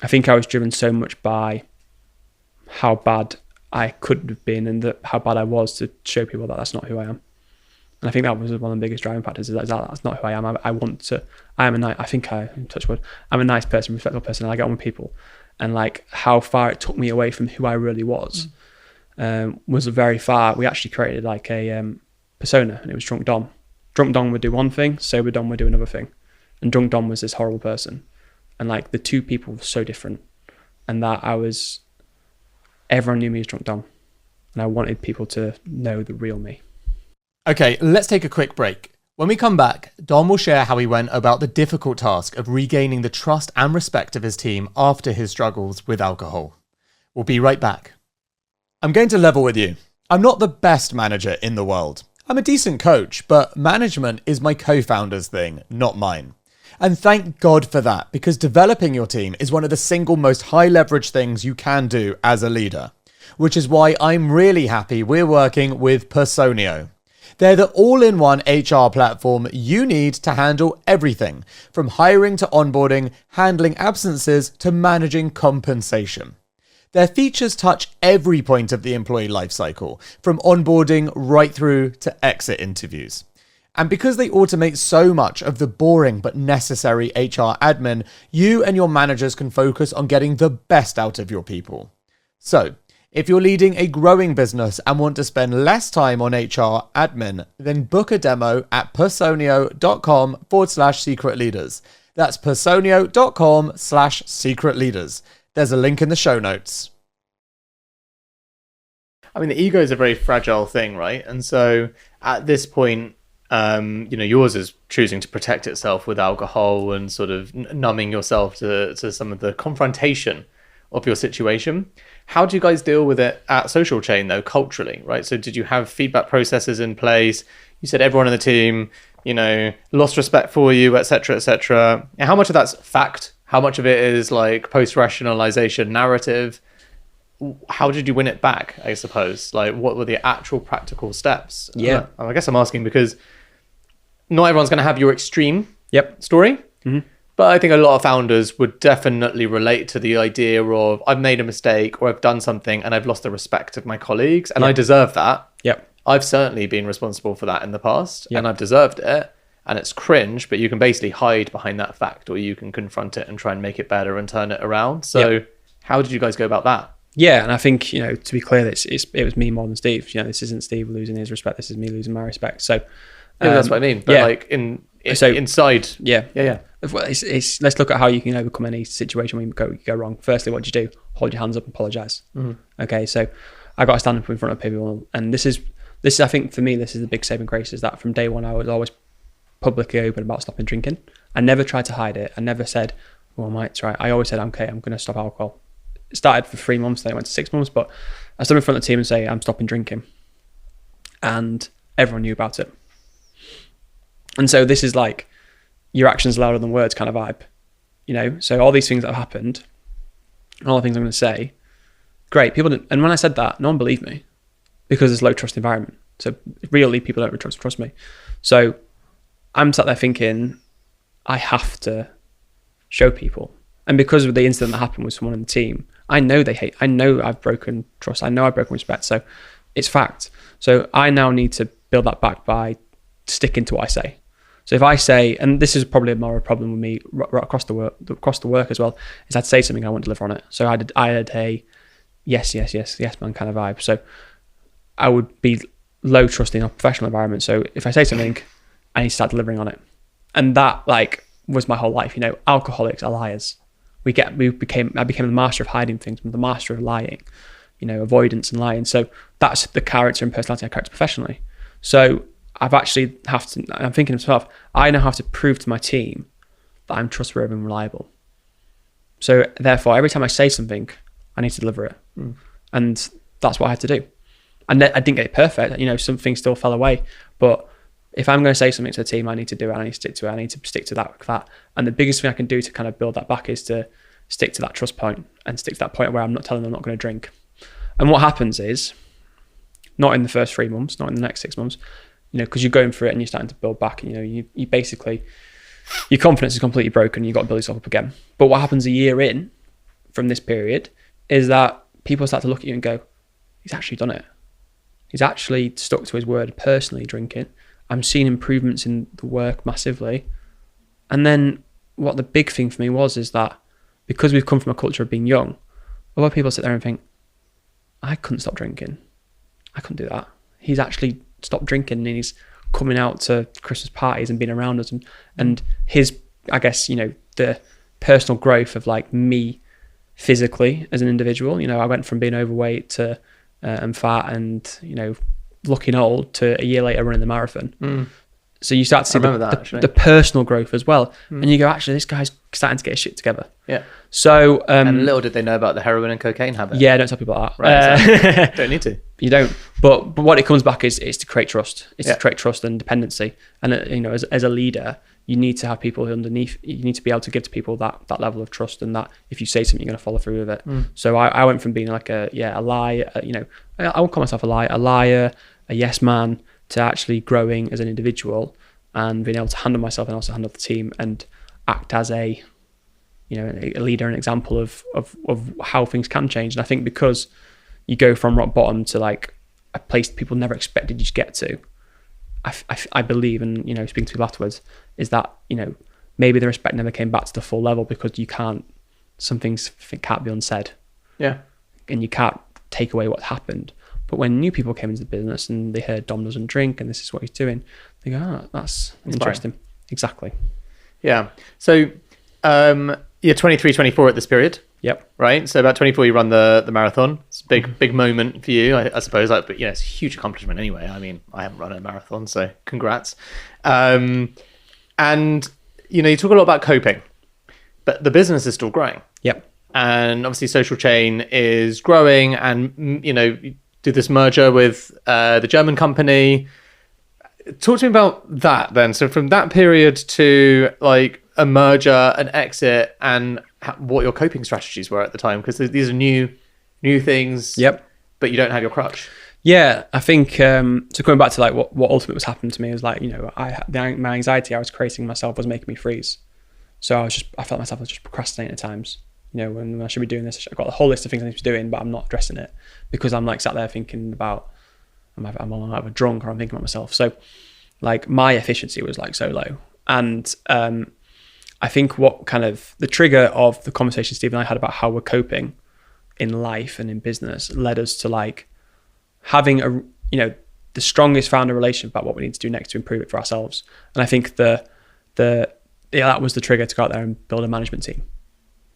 I think I was driven so much by how bad I could have been and how bad I was to show people that that's not who I am. And I think that was one of the biggest driving factors, is that that's not who I am. I'm a nice person, respectful person, and I get on with people. And like how far it took me away from who I really was very far. We actually created like a persona, and it was Drunk Dom. Drunk Dom would do one thing, Sober Dom would do another thing. And Drunk Dom was this horrible person. And like the two people were so different. And that everyone knew me as Drunk Dom. And I wanted people to know the real me. Okay, let's take a quick break. When we come back, Dom will share how he went about the difficult task of regaining the trust and respect of his team after his struggles with alcohol. We'll be right back. I'm going to level with you. I'm not the best manager in the world. I'm a decent coach, but management is my co-founder's thing, not mine. And thank God for that, because developing your team is one of the single most high leverage things you can do as a leader, which is why I'm really happy we're working with Personio. They're the all-in-one HR platform you need to handle everything, from hiring to onboarding, handling absences to managing compensation. Their features touch every point of the employee lifecycle, from onboarding right through to exit interviews. And because they automate so much of the boring but necessary HR admin, you and your managers can focus on getting the best out of your people. So, if you're leading a growing business and want to spend less time on HR admin, then book a demo at personio.com/secret leaders. That's personio.com/secret leaders. There's a link in the show notes. I mean, the ego is a very fragile thing, right? And so at this point, yours is choosing to protect itself with alcohol and sort of numbing yourself to some of the confrontation of your situation. How do you guys deal with it at Social Chain, though, culturally, right? So did you have feedback processes in place? You said everyone in the team, lost respect for you, et cetera, et cetera. And how much of that's fact? How much of it is like post-rationalization narrative? How did you win it back, I suppose? Like, what were the actual practical steps? Yeah. I guess I'm asking because not everyone's going to have your extreme story. Mm-hmm. But I think a lot of founders would definitely relate to the idea of I've made a mistake or I've done something and I've lost the respect of my colleagues and I deserve that. Yep. I've certainly been responsible for that in the past and I've deserved it. And it's cringe, but you can basically hide behind that fact, or you can confront it and try and make it better and turn it around. So how did you guys go about that? Yeah, and I think, to be clear, it was me more than Steve. This isn't Steve losing his respect. This is me losing my respect. So that's what I mean. But like inside. Yeah. Let's look at how you can overcome any situation when you go wrong. Firstly, what do you do? Hold your hands up and apologize. Mm-hmm. Okay, so I got to stand up in front of people, and this is I think for me, this is the big saving grace, is that from day one I was always publicly open about stopping drinking. I never tried to hide it. I never said, well, I might try. I always said, okay, I'm going to stop alcohol. It started for 3 months, then it went to 6 months, but I stood in front of the team and say, I'm stopping drinking. And everyone knew about it. And so this is like your actions louder than words kind of vibe, So all these things that have happened, all the things I'm going to say, great. People didn't, and when I said that, no one believed me because it's a low trust environment. So really, people don't trust me. So I'm sat there thinking, I have to show people. And because of the incident that happened with someone in the team, I know I've broken trust. I know I've broken respect. So it's fact. So I now need to build that back by sticking to what I say. So if I say, and this is probably more of a problem with me across the work as well, is I'd say something, I won't deliver on it. So I had a yes man kind of vibe. So I would be low trust in a professional environment. So if I say something, I need to start delivering on it. And that was my whole life. Alcoholics are liars. I became the master of hiding things, the master of lying, avoidance and lying. So that's the character and personality I character professionally. So I'm thinking to myself, I now have to prove to my team that I'm trustworthy and reliable. So therefore, every time I say something, I need to deliver it. Mm. And that's what I had to do. And I didn't get it perfect. Some things still fell away, but if I'm going to say something to the team, I need to do it. I need to stick to it. I need to stick to that. And the biggest thing I can do to kind of build that back is to stick to that trust point and stick to that point where I'm not telling them I'm not going to drink. And what happens is, not in the first 3 months, not in the next 6 months, because you're going through it and you're starting to build back. You basically, your confidence is completely broken. You've got to build yourself up again. But what happens a year in from this period is that people start to look at you and go, he's actually done it. He's actually stuck to his word personally drinking. I'm seeing improvements in the work massively. And then what the big thing for me is that because we've come from a culture of being young, a lot of people sit there and think, I couldn't stop drinking. I couldn't do that. He's actually stopped drinking and he's coming out to Christmas parties and being around us. And his, I guess, the personal growth of like me physically as an individual, I went from being overweight to and fat and, looking old to a year later running the marathon. So you start to see the personal growth as well. And you go, actually, this guy's starting to get his shit together. Yeah. So, and little did they know about the heroin and cocaine habit. Yeah, don't tell people that. Right, exactly. Don't need to. You don't. But what it comes back is to create trust. It's to create trust and dependency. And, as a leader, you need to have people underneath. You need to be able to give to people that level of trust, and that if you say something, you're going to follow through with it. So I went from being like a liar, I would call myself a liar, a yes man, to actually growing as an individual and being able to handle myself and also handle the team and act as a leader, an example of how things can change. And I think because you go from rock bottom to like a place people never expected you to get to, I believe, and speaking to people afterwards, is that maybe the respect never came back to the full level because some things can't be unsaid. Yeah. And you can't take away what happened. But when new people came into the business and they heard Dom doesn't drink and this is what he's doing, they go, that's interesting. Exactly. Yeah. So you're 23, 24 at this period. Yep. Right. So about 24, you run the marathon. It's a big moment for you, I suppose. But it's a huge accomplishment anyway. I mean, I haven't run a marathon, so congrats. And you talk a lot about coping, but the business is still growing. Yep. And obviously, Social Chain is growing, and you did this merger with the German company. Talk to me about that then. So from that period to like a merger, an exit, and what your coping strategies were at the time, because these are new things. Yep. But you don't have your crutch. Yeah, I think so. Coming back to like what ultimately was happening to me is like my anxiety I was creating myself was making me freeze. So I felt myself was just procrastinating at times. When I should be doing this, I've got a whole list of things I need to be doing, but I'm not addressing it because I'm like sat there thinking about I'm either drunk or I'm thinking about myself. So like my efficiency was like so low. And I think what kind of the trigger of the conversation Steve and I had about how we're coping in life and in business led us to like having the strongest founder relationship about what we need to do next to improve it for ourselves. And I think that was the trigger to go out there and build a management team,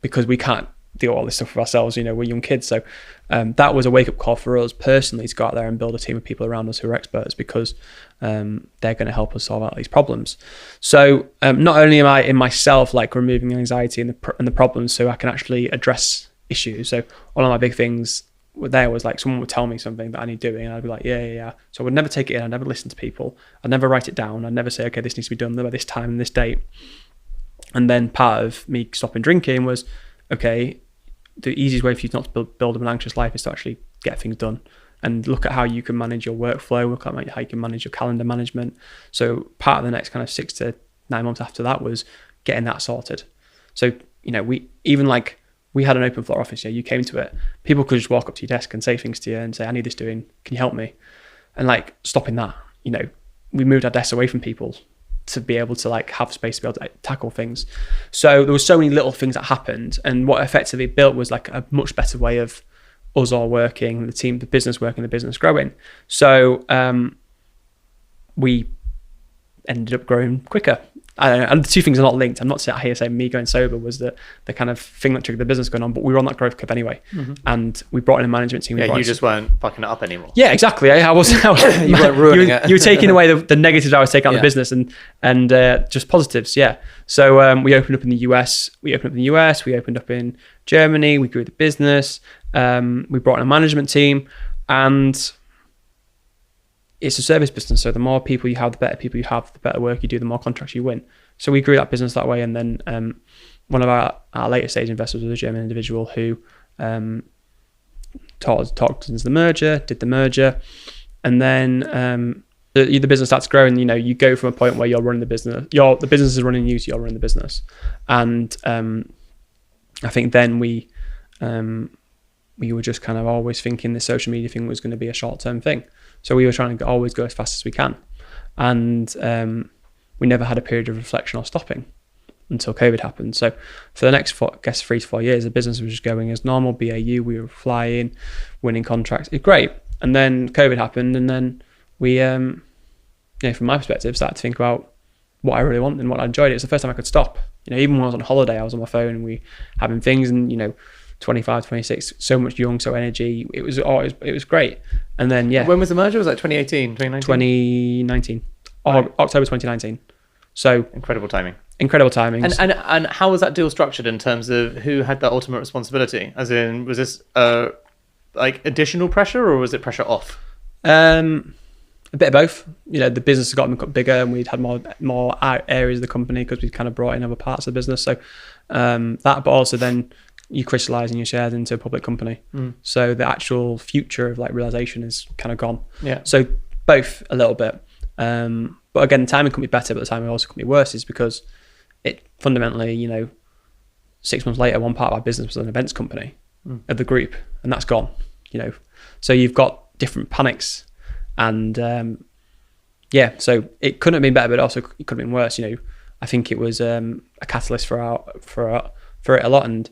because we can't do all this stuff for ourselves. We're young kids. So that was a wake-up call for us personally to go out there and build a team of people around us who are experts, because they're going to help us solve out these problems. So not only am I in myself like removing the anxiety and the problems so I can actually address issues. So one of my big things there was like someone would tell me something that I need doing and I'd be like, yeah. So I would never take it in. I'd never listen to people. I'd never write it down. I'd never say, okay, this needs to be done by this time and this date. And then part of me stopping drinking was, okay, the easiest way for you not to build an anxious life is to actually get things done and look at how you can manage your workflow, look at how you can manage your calendar management. So part of the next kind of 6 to 9 months after that was getting that sorted. So, we had an open floor office. You came to it. People could just walk up to your desk and say things to you and say, I need this doing. Can you help me? And like stopping that, we moved our desks away from people to be able to like have space to be able to tackle things. So there were so many little things that happened, and what effectively built was like a much better way of us all working, the team, the business working, the business growing. So we ended up growing quicker. And the two things are not linked. I'm not here saying me going sober was the kind of thing that triggered the business going on, but we were on that growth curve anyway. Mm-hmm. And we brought in a management team. Yeah, you just weren't fucking it up anymore. Yeah, exactly. I was. You weren't ruining it. You were taking away the negatives I was taking out of the business and just positives. Yeah. So we opened up in the US. We opened up in Germany. We grew the business. We brought in a management team, and it's a service business, so the more people you have, the better people you have, the better work you do, the more contracts you win. So we grew that business that way, and then one of our later stage investors was a German individual who talked us into the merger, did the merger, and then the business starts growing. You go from a point where you're running the business, the business is running you, so you're running the business. And I think then we were just kind of always thinking the social media thing was going to be a short-term thing. So we were trying to always go as fast as we can. And we never had a period of reflection or stopping until COVID happened. So for the next 3 to 4 years, the business was just going as normal, BAU. We were flying, winning contracts. It's great. And then COVID happened, and then we, from my perspective, started to think about what I really want and what I enjoyed. It was the first time I could stop. Even when I was on holiday, I was on my phone and we having things, and 25, 26, so much young, so energy. It was great. And then When was the merger? Was that 2018, 2019? 2019, October 2019. So incredible timing. And how was that deal structured in terms of who had that ultimate responsibility? As in, was this additional pressure, or was it pressure off? A bit of both. The business has gotten bigger, and we'd had more areas of the company because we'd kind of brought in other parts of the business. So that, but also then you crystallising your shares into a public company. So the actual future of realisation is kind of gone. Yeah. So both a little bit. But again, the timing could be better, but the timing also could be worse, is because it fundamentally, 6 months later, one part of our business was an events company of the group, and that's gone. So you've got different panics, and so it couldn't have been better, but also it could have been worse. I think it was a catalyst for it a lot. And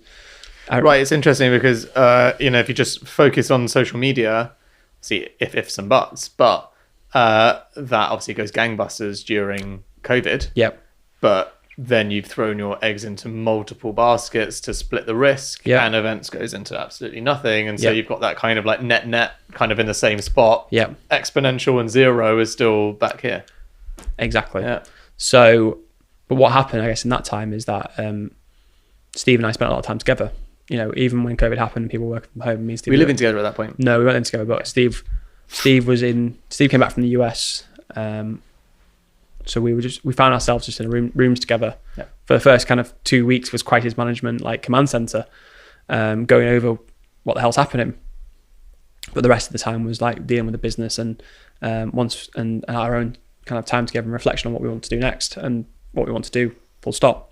right, it's interesting because if you just focus on social media, see ifs and buts, but that obviously goes gangbusters during COVID. Yep. But then you've thrown your eggs into multiple baskets to split the risk, and events goes into absolutely nothing. And so you've got that kind of net kind of in the same spot. Yeah. Exponential and zero is still back here. Exactly. Yeah. So, but what happened, I guess, in that time is that Steve and I spent a lot of time together. Even when COVID happened, people were working from home. Me and Steve were living together at that point? No, we weren't living together, but Steve came back from the US. So we found ourselves just in rooms together. Yeah. For the first kind of 2 weeks was crisis management, command center, going over what the hell's happening. But the rest of the time was dealing with the business and and our own kind of time together and reflection on what we want to do next and what we want to do, full stop.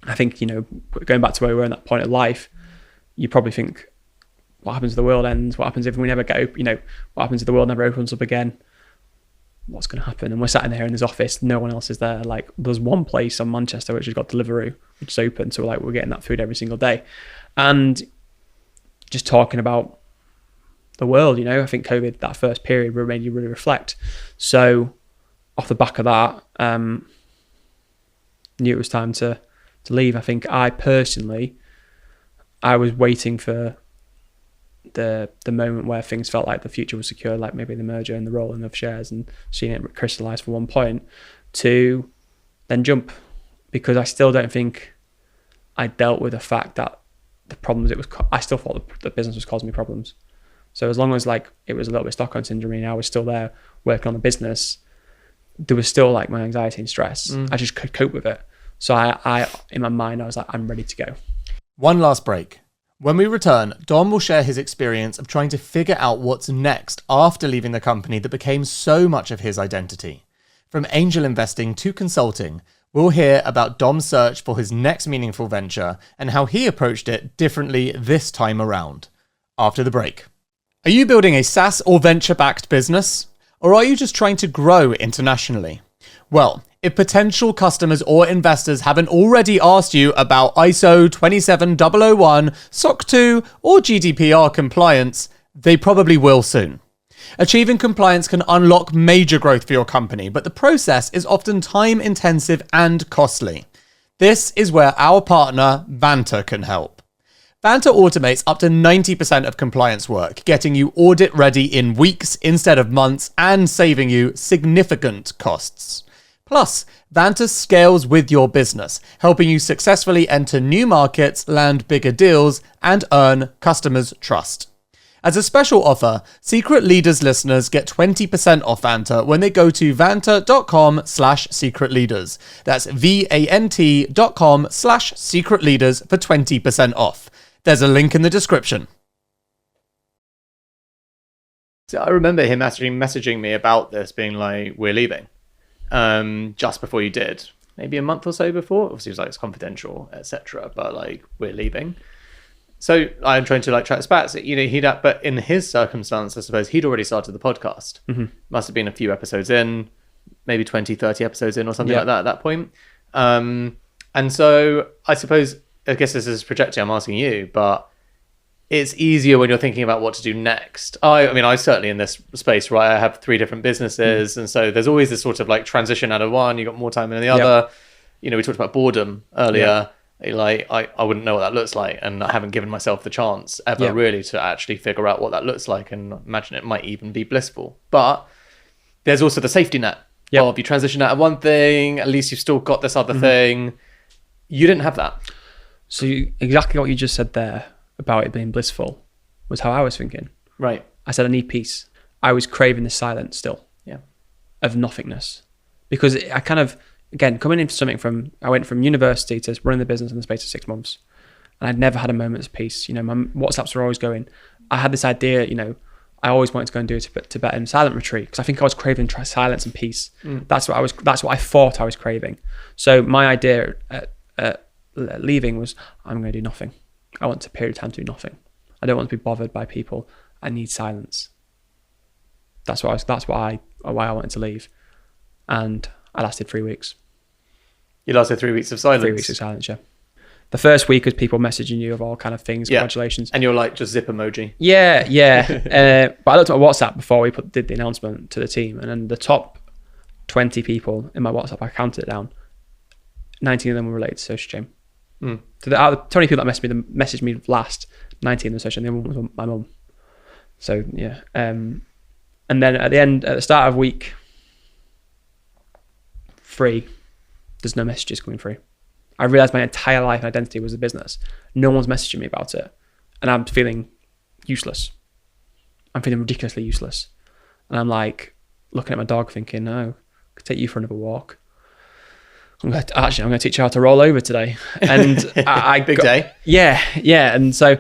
I think, going back to where we were in that point of life, you probably think, what happens if the world ends? What happens if we never get, what happens if the world never opens up again? What's going to happen? And we're sat in here in this office, no one else is there. There's one place on Manchester which has got Deliveroo, which is open, so we're getting that food every single day. And just talking about the world, I think COVID, that first period, made you really reflect. So off the back of that, knew it was time to leave. I think I was waiting for the moment where things felt like the future was secure, like maybe the merger and the rolling of shares and seeing it crystallize for one point, to then jump, because I still don't think I dealt with the fact that the problems I still thought the business was causing me problems. So as long as it was a little bit Stockholm syndrome and I was still there working on the business, there was still my anxiety and stress. I just could cope with it. So I in my mind, I was I'm ready to go. One last break. When we return, Dom will share his experience of trying to figure out what's next after leaving the company that became so much of his identity. From angel investing to consulting, we'll hear about Dom's search for his next meaningful venture and how he approached it differently this time around. After the break. Are you building a SaaS or venture-backed business? Or are you just trying to grow internationally? Well, if potential customers or investors haven't already asked you about ISO 27001, SOC 2, or GDPR compliance, they probably will soon. Achieving compliance can unlock major growth for your company, but the process is often time-intensive and costly. This is where our partner, Vanta, can help. Vanta automates up to 90% of compliance work, getting you audit ready in weeks instead of months and saving you significant costs. Plus, Vanta scales with your business, helping you successfully enter new markets, land bigger deals, and earn customers' trust. As a special offer, Secret Leaders listeners get 20% off Vanta when they go to vanta.com/secretleaders. That's VANT.com/secretleaders for 20% off. There's a link in the description. So I remember him actually messaging me about this, being like, "We're leaving," just before you did, maybe a month or so before. Obviously, it was like it's confidential, etc. But like, we're leaving. So I'm trying to like track this back. So, but in his circumstance, I suppose he'd already started the podcast. Must have been a few episodes in, maybe 20, 30 episodes in or something like that at that point. And so I guess this is projecting, I'm asking you, but it's easier when you're thinking about what to do next. I mean, I certainly in this space, right? I have 3 different businesses. And so there's always this sort of like transition out of one, you got more time in the other. We talked about boredom earlier. Like I wouldn't know what that looks like, and I haven't given myself the chance ever really to actually figure out what that looks like, and imagine it might even be blissful. But there's also the safety net of you transition out of one thing, at least you've still got this other thing. You didn't have that. So exactly what you just said there about it being blissful was how I was thinking. Right. I said I need peace. I was craving the silence still. Of nothingness, because I kind of, again, coming into something I went from university to running the business in the space of 6 months, and I'd never had a moment's peace. My WhatsApps were always going. I had this idea, I always wanted to go and do a Tibetan silent retreat, because I think I was craving silence and peace. That's what I thought I was craving. So my idea at leaving was, I'm going to do nothing. I want a period of time to do nothing. I don't want to be bothered by people. I need silence. That's why I wanted to leave. And I lasted 3 weeks. You lasted 3 weeks of silence? 3 weeks of silence, yeah. The first week was people messaging you of all kind of things, congratulations. And you're like, just zip emoji. Yeah. But I looked at my WhatsApp before we did the announcement to the team, and then the top 20 people in my WhatsApp, I counted it down, 19 of them were related to social shame. So out of the 20 people that messaged me last, 19 of them social shame, the other one was my mum. So, yeah. And then at the start of week 3, there's no messages coming through. I realized my entire life and identity was a business. No one's messaging me about it. And I'm feeling useless. I'm feeling ridiculously useless. And I'm like looking at my dog thinking, no, I could take you for another walk. I'm going to teach you how to roll over today. And Big day. Yeah. And so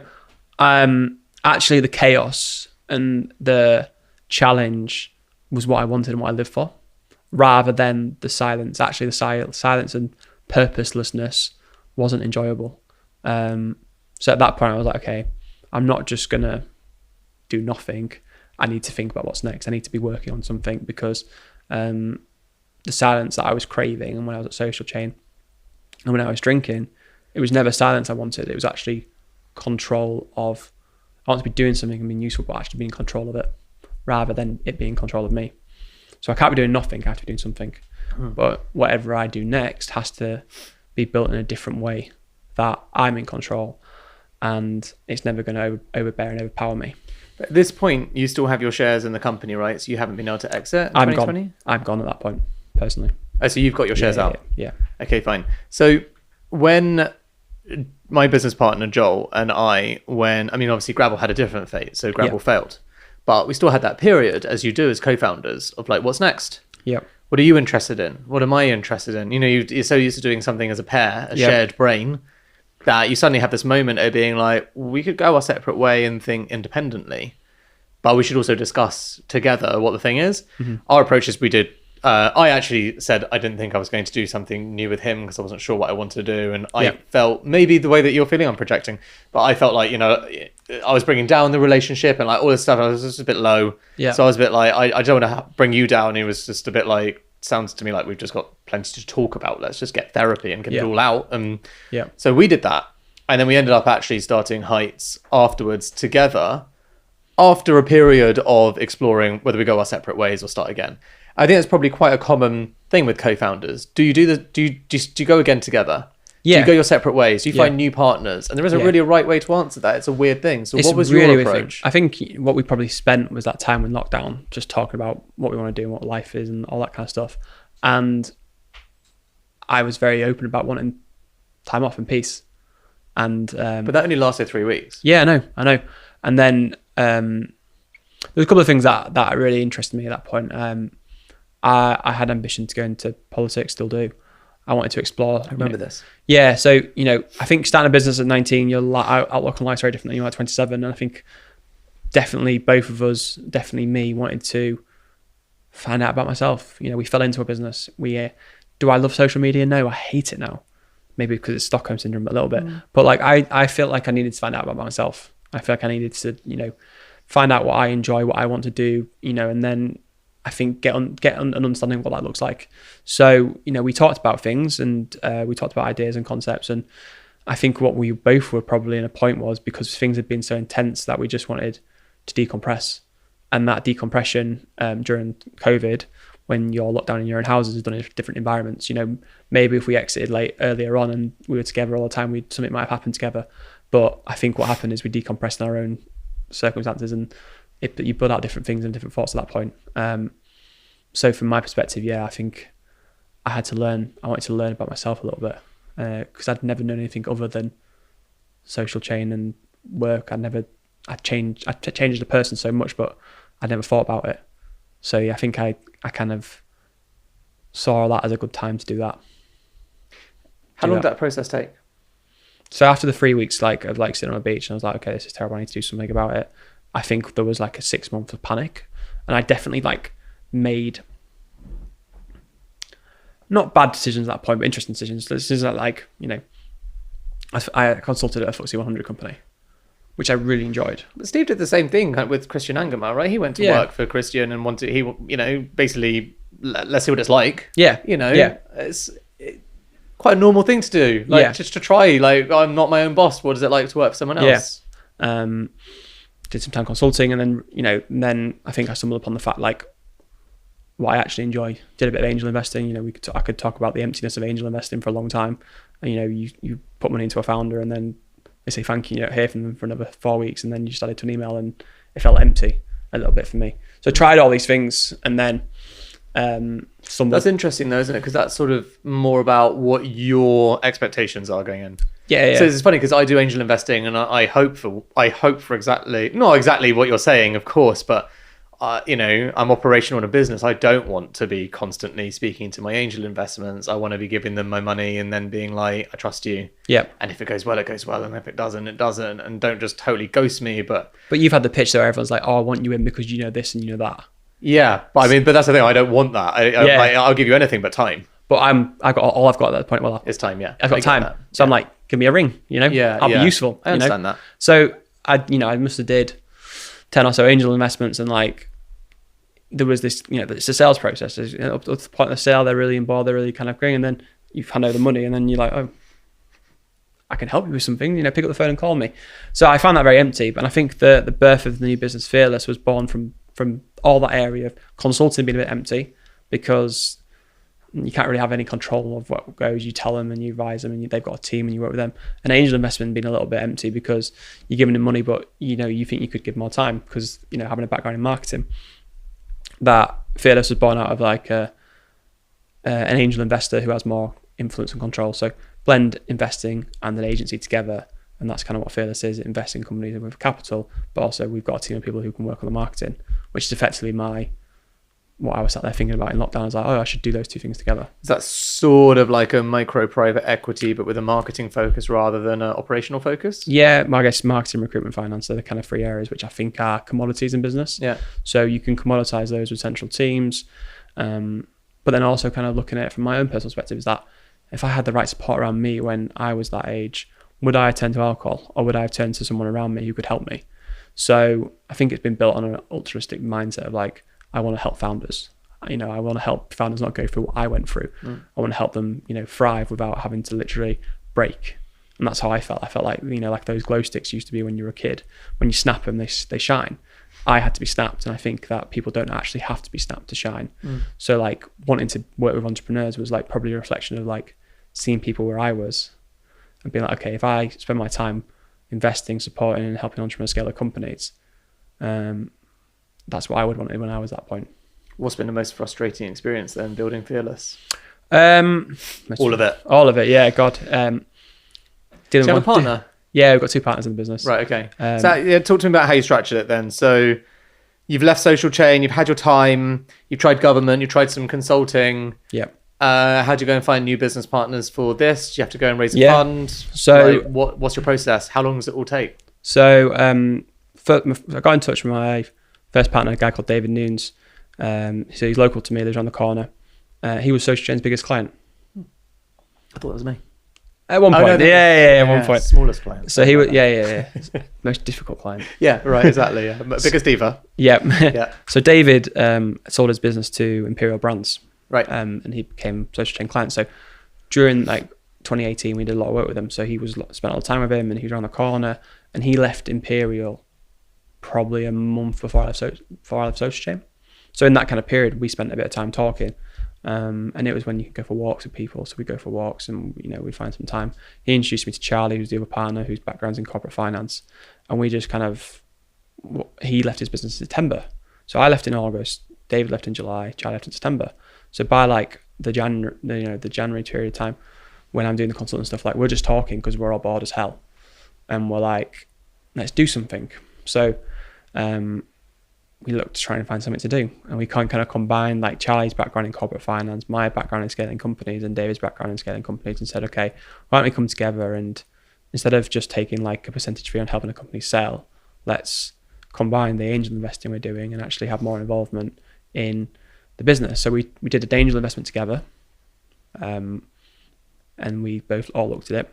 actually the chaos and the challenge was what I wanted and what I lived for, rather than the silence. Actually, the silence and purposelessness wasn't enjoyable. So at that point, I was like, okay, I'm not just going to do nothing. I need to think about what's next. I need to be working on something, because the silence that I was craving, and when I was at Social Chain and when I was drinking, it was never silence I wanted. It was actually control of, I want to be doing something and being useful, but actually being in control of it, rather than it being in control of me. So I can't be doing nothing, I have to be doing something. But whatever I do next has to be built in a different way that I'm in control, and it's never going to overbear and overpower me. But at this point, you still have your shares in the company, right? So you haven't been able to exit in 2020? I'm gone at that point, personally. Oh, so you've got your shares out? Yeah. Okay, fine. So when my business partner, Joel, and obviously Gravel had a different fate, so Gravel failed. But we still had that period, as you do as co-founders, of like, what's next? Yeah. What are you interested in? What am I interested in? You're so used to doing something as a pair, a shared brain, that you suddenly have this moment of being like, we could go our separate way and think independently, but we should also discuss together what the thing is. Our approach is we did. I actually said I didn't think I was going to do something new with him because I wasn't sure what I wanted to do. And I felt maybe the way that you're feeling, I'm projecting, but I felt like, I was bringing down the relationship and like all this stuff. I was just a bit low. Yeah. So I was a bit like, I don't want to bring you down. It was just a bit like, sounds to me like we've just got plenty to talk about. Let's just get therapy and get it all out. And so we did that. And then we ended up actually starting Heights afterwards together, after a period of exploring whether we go our separate ways or start again. I think that's probably quite a common thing with co-founders. Do you go again together? Yeah. Do you go your separate ways? Do you find new partners? And there isn't really a right way to answer that. It's a weird thing. So what was your approach? I think what we probably spent was that time in lockdown, just talking about what we want to do and what life is and all that kind of stuff. And I was very open about wanting time off and peace. And but that only lasted 3 weeks. Yeah, I know. And then there was a couple of things that really interested me at that point. I had ambition to go into politics, still do. I wanted to explore. I remember this. Yeah, so, I think starting a business at 19, your outlook on life is very different than you are at 27. And I think definitely both of us, definitely me, wanted to find out about myself. You know, we fell into a business. Do I love social media? No, I hate it now. Maybe because it's Stockholm syndrome a little bit. But like I feel like I needed to find out about myself. I feel like I needed to, you know, find out what I enjoy, what I want to do, you know, and then I think get an understanding of what that looks like. So, you know, we talked about things and we talked about ideas and concepts, and I think what we both were probably in a point was because things had been so intense that we just wanted to decompress. And that decompression during COVID, when you're locked down in your own houses, is done in different environments. You know, maybe if we exited earlier on and we were together all the time, something might have happened together. But I think what happened is we decompressed in our own circumstances, and you build out different things and different thoughts at that point. So from my perspective, yeah, I think I wanted to learn about myself a little bit because I'd never known anything other than social chain and work. I changed as a person so much, but I never thought about it. So yeah, I think I kind of saw that as a good time to do that. How long did that process take? So after the 3 weeks, of sitting on a beach, and I was like, okay, this is terrible. I need to do something about it. I think there was like a 6 month of panic, and I definitely made not bad decisions at that point, but interesting decisions. Decisions that you know, I consulted at a FTSE 100 company, which I really enjoyed. But Steve did the same thing with Christian Angermar, right? He went to work for Christian and basically, let's see what it's like. Yeah. You know, it's quite a normal thing to do. Just to try, I'm not my own boss. What is it like to work for someone else? Yeah. Did some time consulting, and then, you know, I think I stumbled upon the fact, what I actually enjoy. Did a bit of angel investing. You know, I could talk about the emptiness of angel investing for a long time. And, you know, you put money into a founder and then they say thank you, you don't hear from them for another 4 weeks, and then you just added to an email, and it felt empty a little bit for me. So I tried all these things, and then That's interesting though, isn't it? Because that's sort of more about what your expectations are going in. Yeah. So it's funny because I do angel investing, and I hope for not exactly what you're saying, of course, but you know, I'm operational in a business. I don't want to be constantly speaking to my angel investments. I want to be giving them my money and then being like, I trust you. Yeah. And if it goes well, it goes well. And if it doesn't, it doesn't. And don't just totally ghost me. But you've had the pitch where everyone's like, oh, I want you in because you know this and you know that. Yeah. But but that's the thing. I don't want that. I'll give you anything but time. But I've got at that point. Well, it's time. Yeah. I've got time. So I'm like, give me a ring, you know? Yeah. I'll be useful. I understand that. So I must have did 10 or so angel investments, and there was this, you know, it's a sales process. Up to the point of the sale, they're really involved, they're really kind of going, and then you hand over the money, and then you're like, oh, I can help you with something, you know, pick up the phone and call me. So I found that very empty. But I think the birth of the new business Fearless was born from all that area of consulting being a bit empty, because you can't really have any control of what goes. You tell them and you advise them, and they've got a team and you work with them. And angel investment being a little bit empty because you're giving them money, but you know, you think you could give more time because, you know, having a background in marketing. That Fearless was born out of an angel investor who has more influence and control. So blend investing and an agency together, and that's kind of what Fearless is. It invests in companies with capital, but also we've got a team of people who can work on the marketing, which is effectively what I was sat there thinking about in lockdown. I was like, oh, I should do those two things together. Is that sort of like a micro private equity, but with a marketing focus rather than an operational focus? Yeah, I guess marketing, recruitment, finance are the kind of three areas which I think are commodities in business. Yeah. So you can commoditize those with central teams. But then also kind of looking at it from my own personal perspective is that if I had the right support around me when I was that age, would I have turned to alcohol, or would I have turned to someone around me who could help me? So I think it's been built on an altruistic mindset of I want to help founders. You know, I want to help founders not go through what I went through. I want to help them, you know, thrive without having to literally break. And that's how I felt. I felt like, you know, like those glow sticks used to be when you were a kid. When you snap them, they shine. I had to be snapped, and I think that people don't actually have to be snapped to shine. So wanting to work with entrepreneurs was probably a reflection of seeing people where I was and being like, okay, if I spend my time investing, supporting and helping entrepreneurs scale their companies, that's what I would want when I was at that point. What's been the most frustrating experience then building Fearless? All of it. Yeah. God. Do you have a partner? Yeah, we've got two partners in the business. Right. Okay. So talk to me about how you structured it then. So you've left social chain, you've had your time, you've tried government, you've tried some consulting. Yeah. How do you go and find new business partners for this? Do you have to go and raise a fund? So what's your process? How long does it all take? So I got in touch with my first partner, a guy called David Nunes. So he's local to me, lives around the corner. He was Social Chain's biggest client. I thought it was me. At one point, at one point. Smallest client. So he was, most difficult client. Yeah, right, exactly. Yeah. Biggest diva. Yeah. So David sold his business to Imperial Brands. Right. And he became Social Chain client. So during 2018, we did a lot of work with him. So spent a lot of time with him, and he was around the corner. And he left Imperial probably a month before I left Social Chain. So in that kind of period, we spent a bit of time talking. And it was when you could go for walks with people. So we go for walks and, we find some time. He introduced me to Charlie, who's the other partner, whose background's in corporate finance. And we just he left his business in September. So I left in August, David left in July, Charlie left in September. So by the January period of time, when I'm doing the consult and stuff, we're just talking because we're all bored as hell. And we're like, let's do something. So, we looked to try and find something to do, and we kind of combined Charlie's background in corporate finance, my background in scaling companies, and David's background in scaling companies, and said, okay, why don't we come together, and instead of just taking a percentage fee on helping a company sell, let's combine the angel investing we're doing and actually have more involvement in the business. So we did an angel investment together, and we both all looked at it.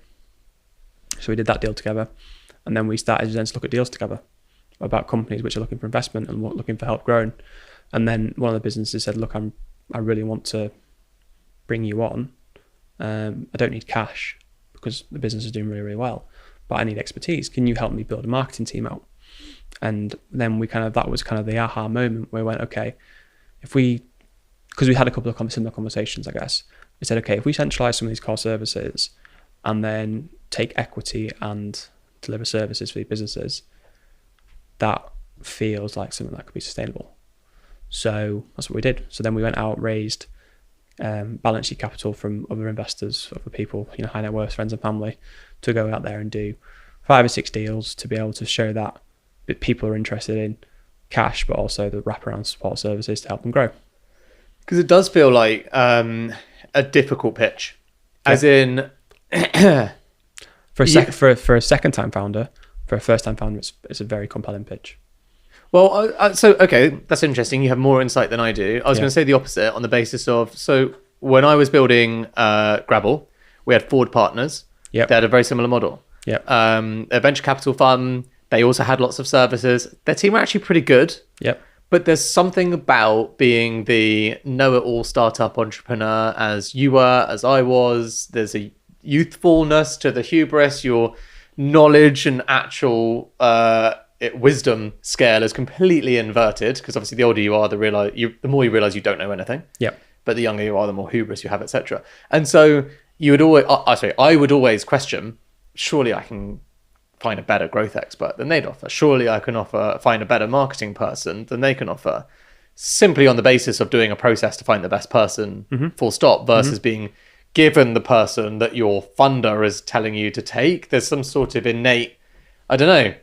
So we did that deal together, and then we started then to look at deals together about companies which are looking for investment and looking for help growing. And then one of the businesses said, look, I really want to bring you on. I don't need cash because the business is doing really, really well, but I need expertise. Can you help me build a marketing team out? And then that was kind of the aha moment where we went, okay, because we had a couple of similar conversations, I guess. We said, okay, if we centralize some of these core services and then take equity and deliver services for these businesses, that feels like something that could be sustainable. So that's what we did. So then we went out, raised balance sheet capital from other investors, other people, high net worth, friends and family, to go out there and do 5 or 6 deals to be able to show that people are interested in cash, but also the wraparound support services to help them grow. Because it does feel like a difficult pitch, as in for a second time founder. For a first-time founder, it's a very compelling pitch. Well, okay, that's interesting. You have more insight than I do. I was going to say the opposite on the basis of, so when I was building Grabble, we had Ford partners. Yep. They had a very similar model. Yep. A venture capital fund. They also had lots of services. Their team were actually pretty good. Yep. But there's something about being the know-it-all startup entrepreneur, as you were, as I was. There's a youthfulness to the hubris. Your knowledge and actual wisdom scale is completely inverted, because obviously the older you are, the more you realize you don't know anything. Yep. But the younger you are, the more hubris you have, etc. And so I would always question, surely I can find a better growth expert than they'd offer. Surely I can find a better marketing person than they can offer, simply on the basis of doing a process to find the best person, full stop, versus being given the person that your funder is telling you to take. There's some sort of innate, I don't know,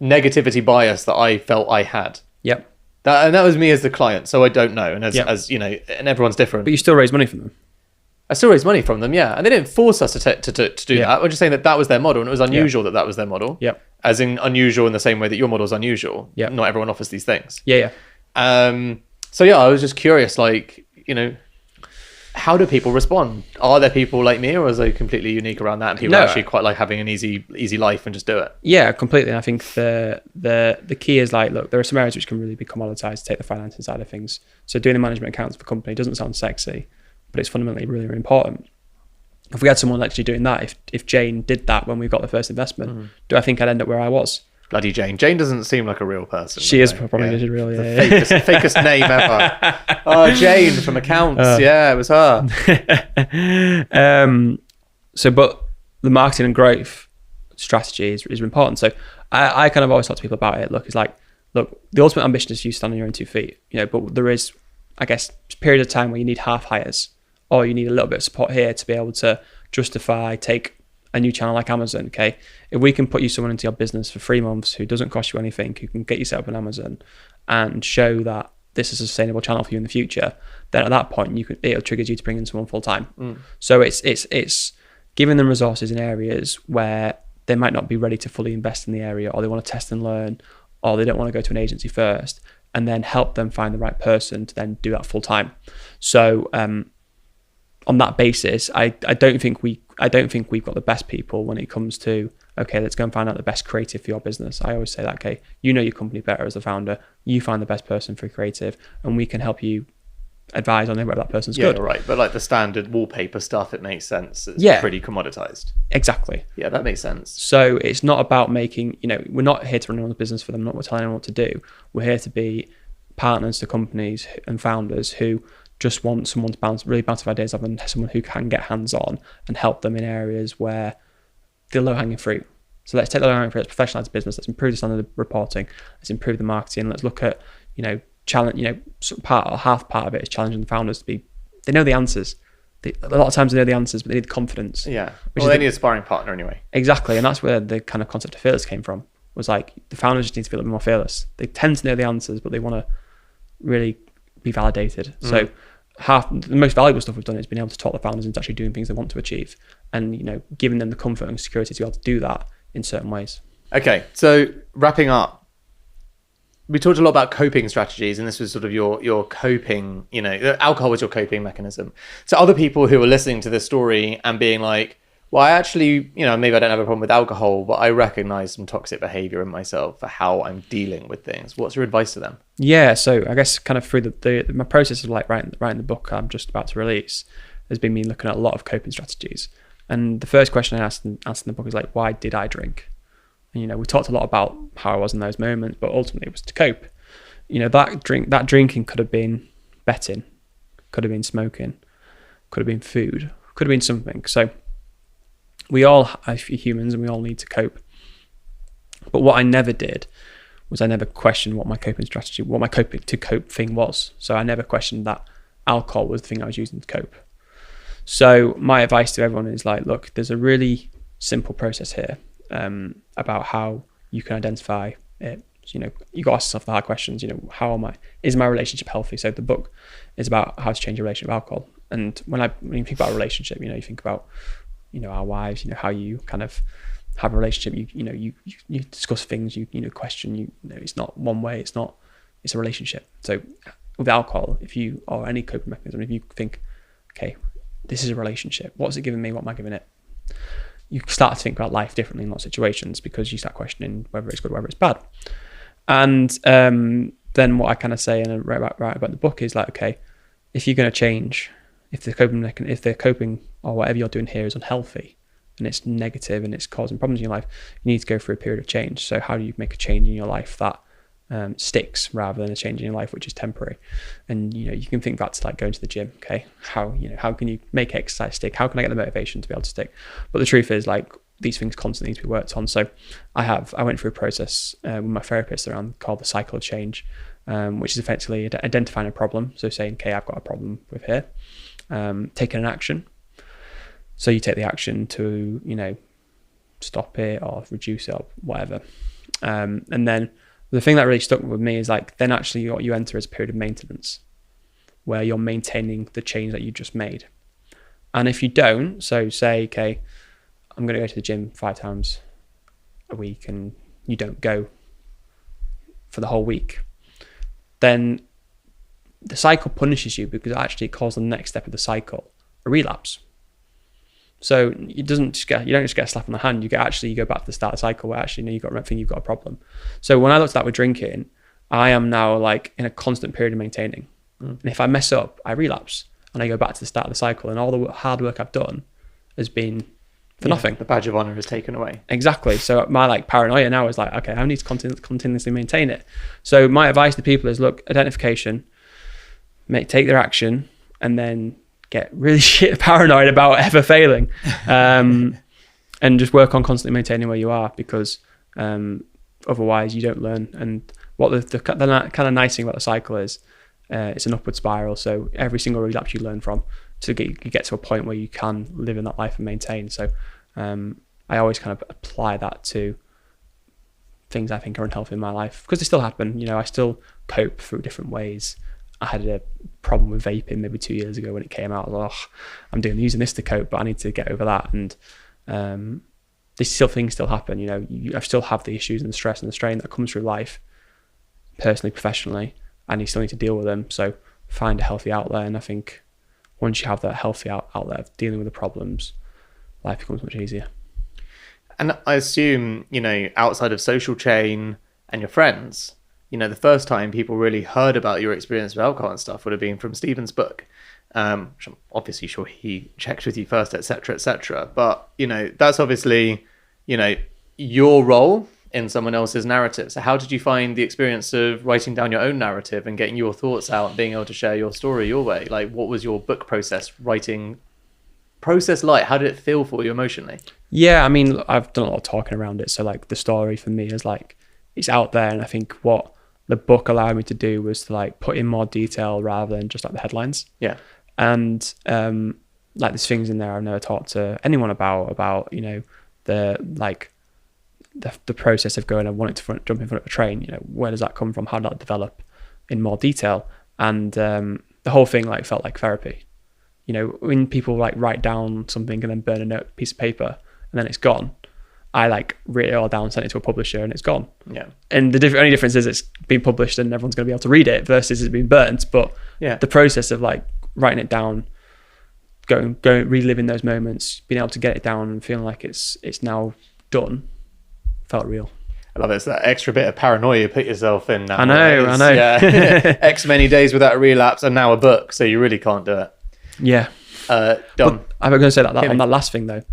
negativity bias that I felt I had. Yep. That was me as the client, so I don't know. And as you know, and everyone's different. But you still raise money from them. I still raised money from them, yeah. And they didn't force us to do that. We're just saying that was their model, and it was unusual that was their model. Yep. As in unusual in the same way that your model is unusual. Yep. Not everyone offers these things. Yeah. So yeah, I was just curious, how do people respond? Are there people like me, or is they completely unique around that, and people actually quite like having an easy life and just do it? Yeah, completely. And I think the key is look, there are some areas which can really be commoditized to take the financing side of things. So doing the management accounts for a company doesn't sound sexy, but it's fundamentally really, really important. If we had someone actually doing that, if Jane did that when we got the first investment, do I think I'd end up where I was? Bloody Jane. Jane doesn't seem like a real person. She is probably really, fakest name ever. Oh, Jane from accounts. Yeah, it was her. But the marketing and growth strategy is important. So I kind of always talk to people about it. Look, the ultimate ambition is you stand on your own 2 feet, but there is, I guess, period of time where you need half hires, or you need a little bit of support here to be able to take a new channel like Amazon. Okay, if we can put you into your business for 3 months who doesn't cost you anything, who can get you set up on Amazon and show that this is a sustainable channel for you in the future, then at that point it'll trigger you to bring in someone full time. So it's giving them resources in areas where they might not be ready to fully invest in the area, or they want to test and learn, or they don't want to go to an agency first, and then help them find the right person to then do that full time. So on that basis, I don't think we've got the best people when it comes to, okay, let's go and find out the best creative for your business. I always say that, okay, you know your company better as a founder, you find the best person for creative, and we can help you advise on whether that person's good. Yeah, right. But like the standard wallpaper stuff, it makes sense. It's pretty commoditized. Exactly. Yeah, that makes sense. So it's not about making, we're not here to run anyone's business for them, not telling anyone what to do. We're here to be partners to companies and founders who just want someone to bounce ideas off, and someone who can get hands-on and help them in areas where the low-hanging fruit. So let's take the low-hanging fruit, let's professionalize business, let's improve the standard of reporting, let's improve the marketing, let's look at, challenge, half part of it is challenging the founders to be, they know the answers. A lot of times they know the answers, but they need confidence. Yeah. Well, they need a sparring partner anyway. Exactly. And that's where the kind of concept of fearless came from, was like the founders just need to be a little bit more fearless. They tend to know the answers, but they want to really be validated. So the most valuable stuff we've done is being able to talk the founders into actually doing things they want to achieve, and giving them the comfort and security to be able to do that in certain ways. Okay, so wrapping up, we talked a lot about coping strategies, and this was sort of your coping, alcohol was your coping mechanism. So other people who are listening to this story and being like, well, I actually, maybe I don't have a problem with alcohol, but I recognize some toxic behavior in myself for how I'm dealing with things. What's your advice to them? Yeah, so I guess kind of through my process of like writing the book I'm just about to release has been me looking at a lot of coping strategies. And the first question I asked in the book is like, why did I drink? And, we talked a lot about how I was in those moments, but ultimately it was to cope. That drinking could have been betting, could have been smoking, could have been food, could have been something. So we all are humans and we all need to cope. But what I never did was I never questioned what my coping strategy, what my coping to cope thing was. So I never questioned that alcohol was the thing I was using to cope. So my advice to everyone is like, look, there's a really simple process here about how you can identify it. You got to ask yourself the hard questions. Is my relationship healthy? So the book is about how to change your relationship with alcohol. And when you think about a relationship, you think about, our wives, how you kind of have a relationship, you discuss things, you question, it's not one way, it's a relationship. So with alcohol, or any coping mechanism, if you think, okay, this is a relationship, what's it giving me, what am I giving it? You start to think about life differently in lots of situations because you start questioning whether it's good, whether it's bad. And then what I kind of say and write about the book is like, okay, if you're going to change, if the coping or whatever you're doing here is unhealthy and it's negative and it's causing problems in your life, you need to go through a period of change. So how do you make a change in your life that sticks rather than a change in your life which is temporary? And you can think back to like going to the gym. Okay, how can you make exercise stick? How can I get the motivation to be able to stick? But the truth is, like, these things constantly need to be worked on. So I went through a process with my therapist around called the cycle of change, which is effectively identifying a problem. So saying, okay, I've got a problem with here, taking an action. So you take the action to stop it or reduce it or whatever, and then the thing that really stuck with me is like, then actually what you enter is a period of maintenance where you're maintaining the change that you just made. And if you don't, so say, okay, I'm going to go to the gym 5 times a week and you don't go for the whole week, then the cycle punishes you because it actually calls the next step of the cycle a relapse. So you don't just get a slap on the hand. You go back to the start of the cycle where actually you've got a problem. So when I looked at that with drinking, I am now like in a constant period of maintaining. And if I mess up, I relapse and I go back to the start of the cycle, and all the hard work I've done has been for nothing. The badge of honor is taken away. Exactly. So my like paranoia now is like, okay, I need to continuously maintain it. So my advice to people is, look, identification, take their action, and then get really shit paranoid about ever failing, and just work on constantly maintaining where you are, because otherwise you don't learn. And what the kind of nice thing about the cycle is, it's an upward spiral. So every single relapse you learn from, to get to a point where you can live in that life and maintain. So I always kind of apply that to things I think are unhealthy in my life, because they still happen. I still cope through different ways. I had a problem with vaping maybe 2 years ago when it came out. I was like, I'm using this to cope, but I need to get over that. And things still happen. You know, I still have the issues and the stress and the strain that comes through life, personally, professionally, and you still need to deal with them. So find a healthy outlet. And I think once you have that healthy outlet of dealing with the problems, life becomes much easier. And I assume, you know, outside of social chain and your friends, you know, the first time people really heard about your experience with alcohol and stuff would have been from Stephen's book. Which I'm obviously sure he checked with you first, etc., etc. But, you know, that's obviously, you know, your role in someone else's narrative. So how did you find the experience of writing down your own narrative and getting your thoughts out and being able to share your story your way? Like, what was your book writing process like? How did it feel for you emotionally? Yeah, I mean, I've done a lot of talking around it. So like the story for me is like, it's out there. And I think what the book allowed me to do was to like put in more detail rather than just like the headlines. Yeah. And like there's things in there I've never talked to anyone about, you know, the process of going and wanting to jump in front of a train, you know, where does that come from? How did that develop in more detail? And the whole thing like felt like therapy. You know, when people like write down something and then burn a piece of paper and then it's gone, I like write it all down, send it to a publisher, and it's gone. Yeah. And the only difference is it's been published and everyone's going to be able to read it versus it's been burnt. But yeah, the process of like writing it down, going reliving those moments, being able to get it down and feeling like it's now done, felt real. I love it. It's that extra bit of paranoia you put yourself in now. I know. Yeah. X many days without a relapse and now a book, so you really can't do it. Yeah. Dom. I'm going to say that on that last thing though,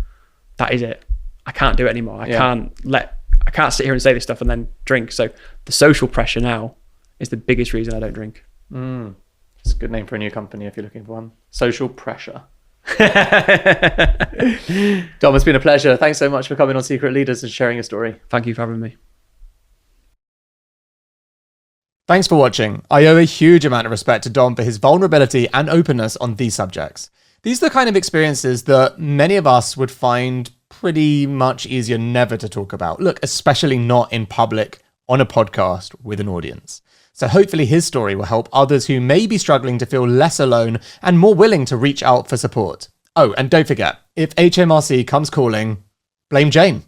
that is it. I can't do it anymore. I can't sit here and say this stuff and then drink. So the social pressure now is the biggest reason I don't drink. It's a good name for a new company if you're looking for one. Social pressure. Dom, it's been a pleasure. Thanks so much for coming on Secret Leaders and sharing your story. Thank you for having me. Thanks for watching. I owe a huge amount of respect to Dom for his vulnerability and openness on these subjects. These are the kind of experiences that many of us would find pretty much easier never to talk about. Look, especially not in public on a podcast with an audience. So hopefully his story will help others who may be struggling to feel less alone and more willing to reach out for support. Oh, and don't forget, if HMRC comes calling, blame Jane.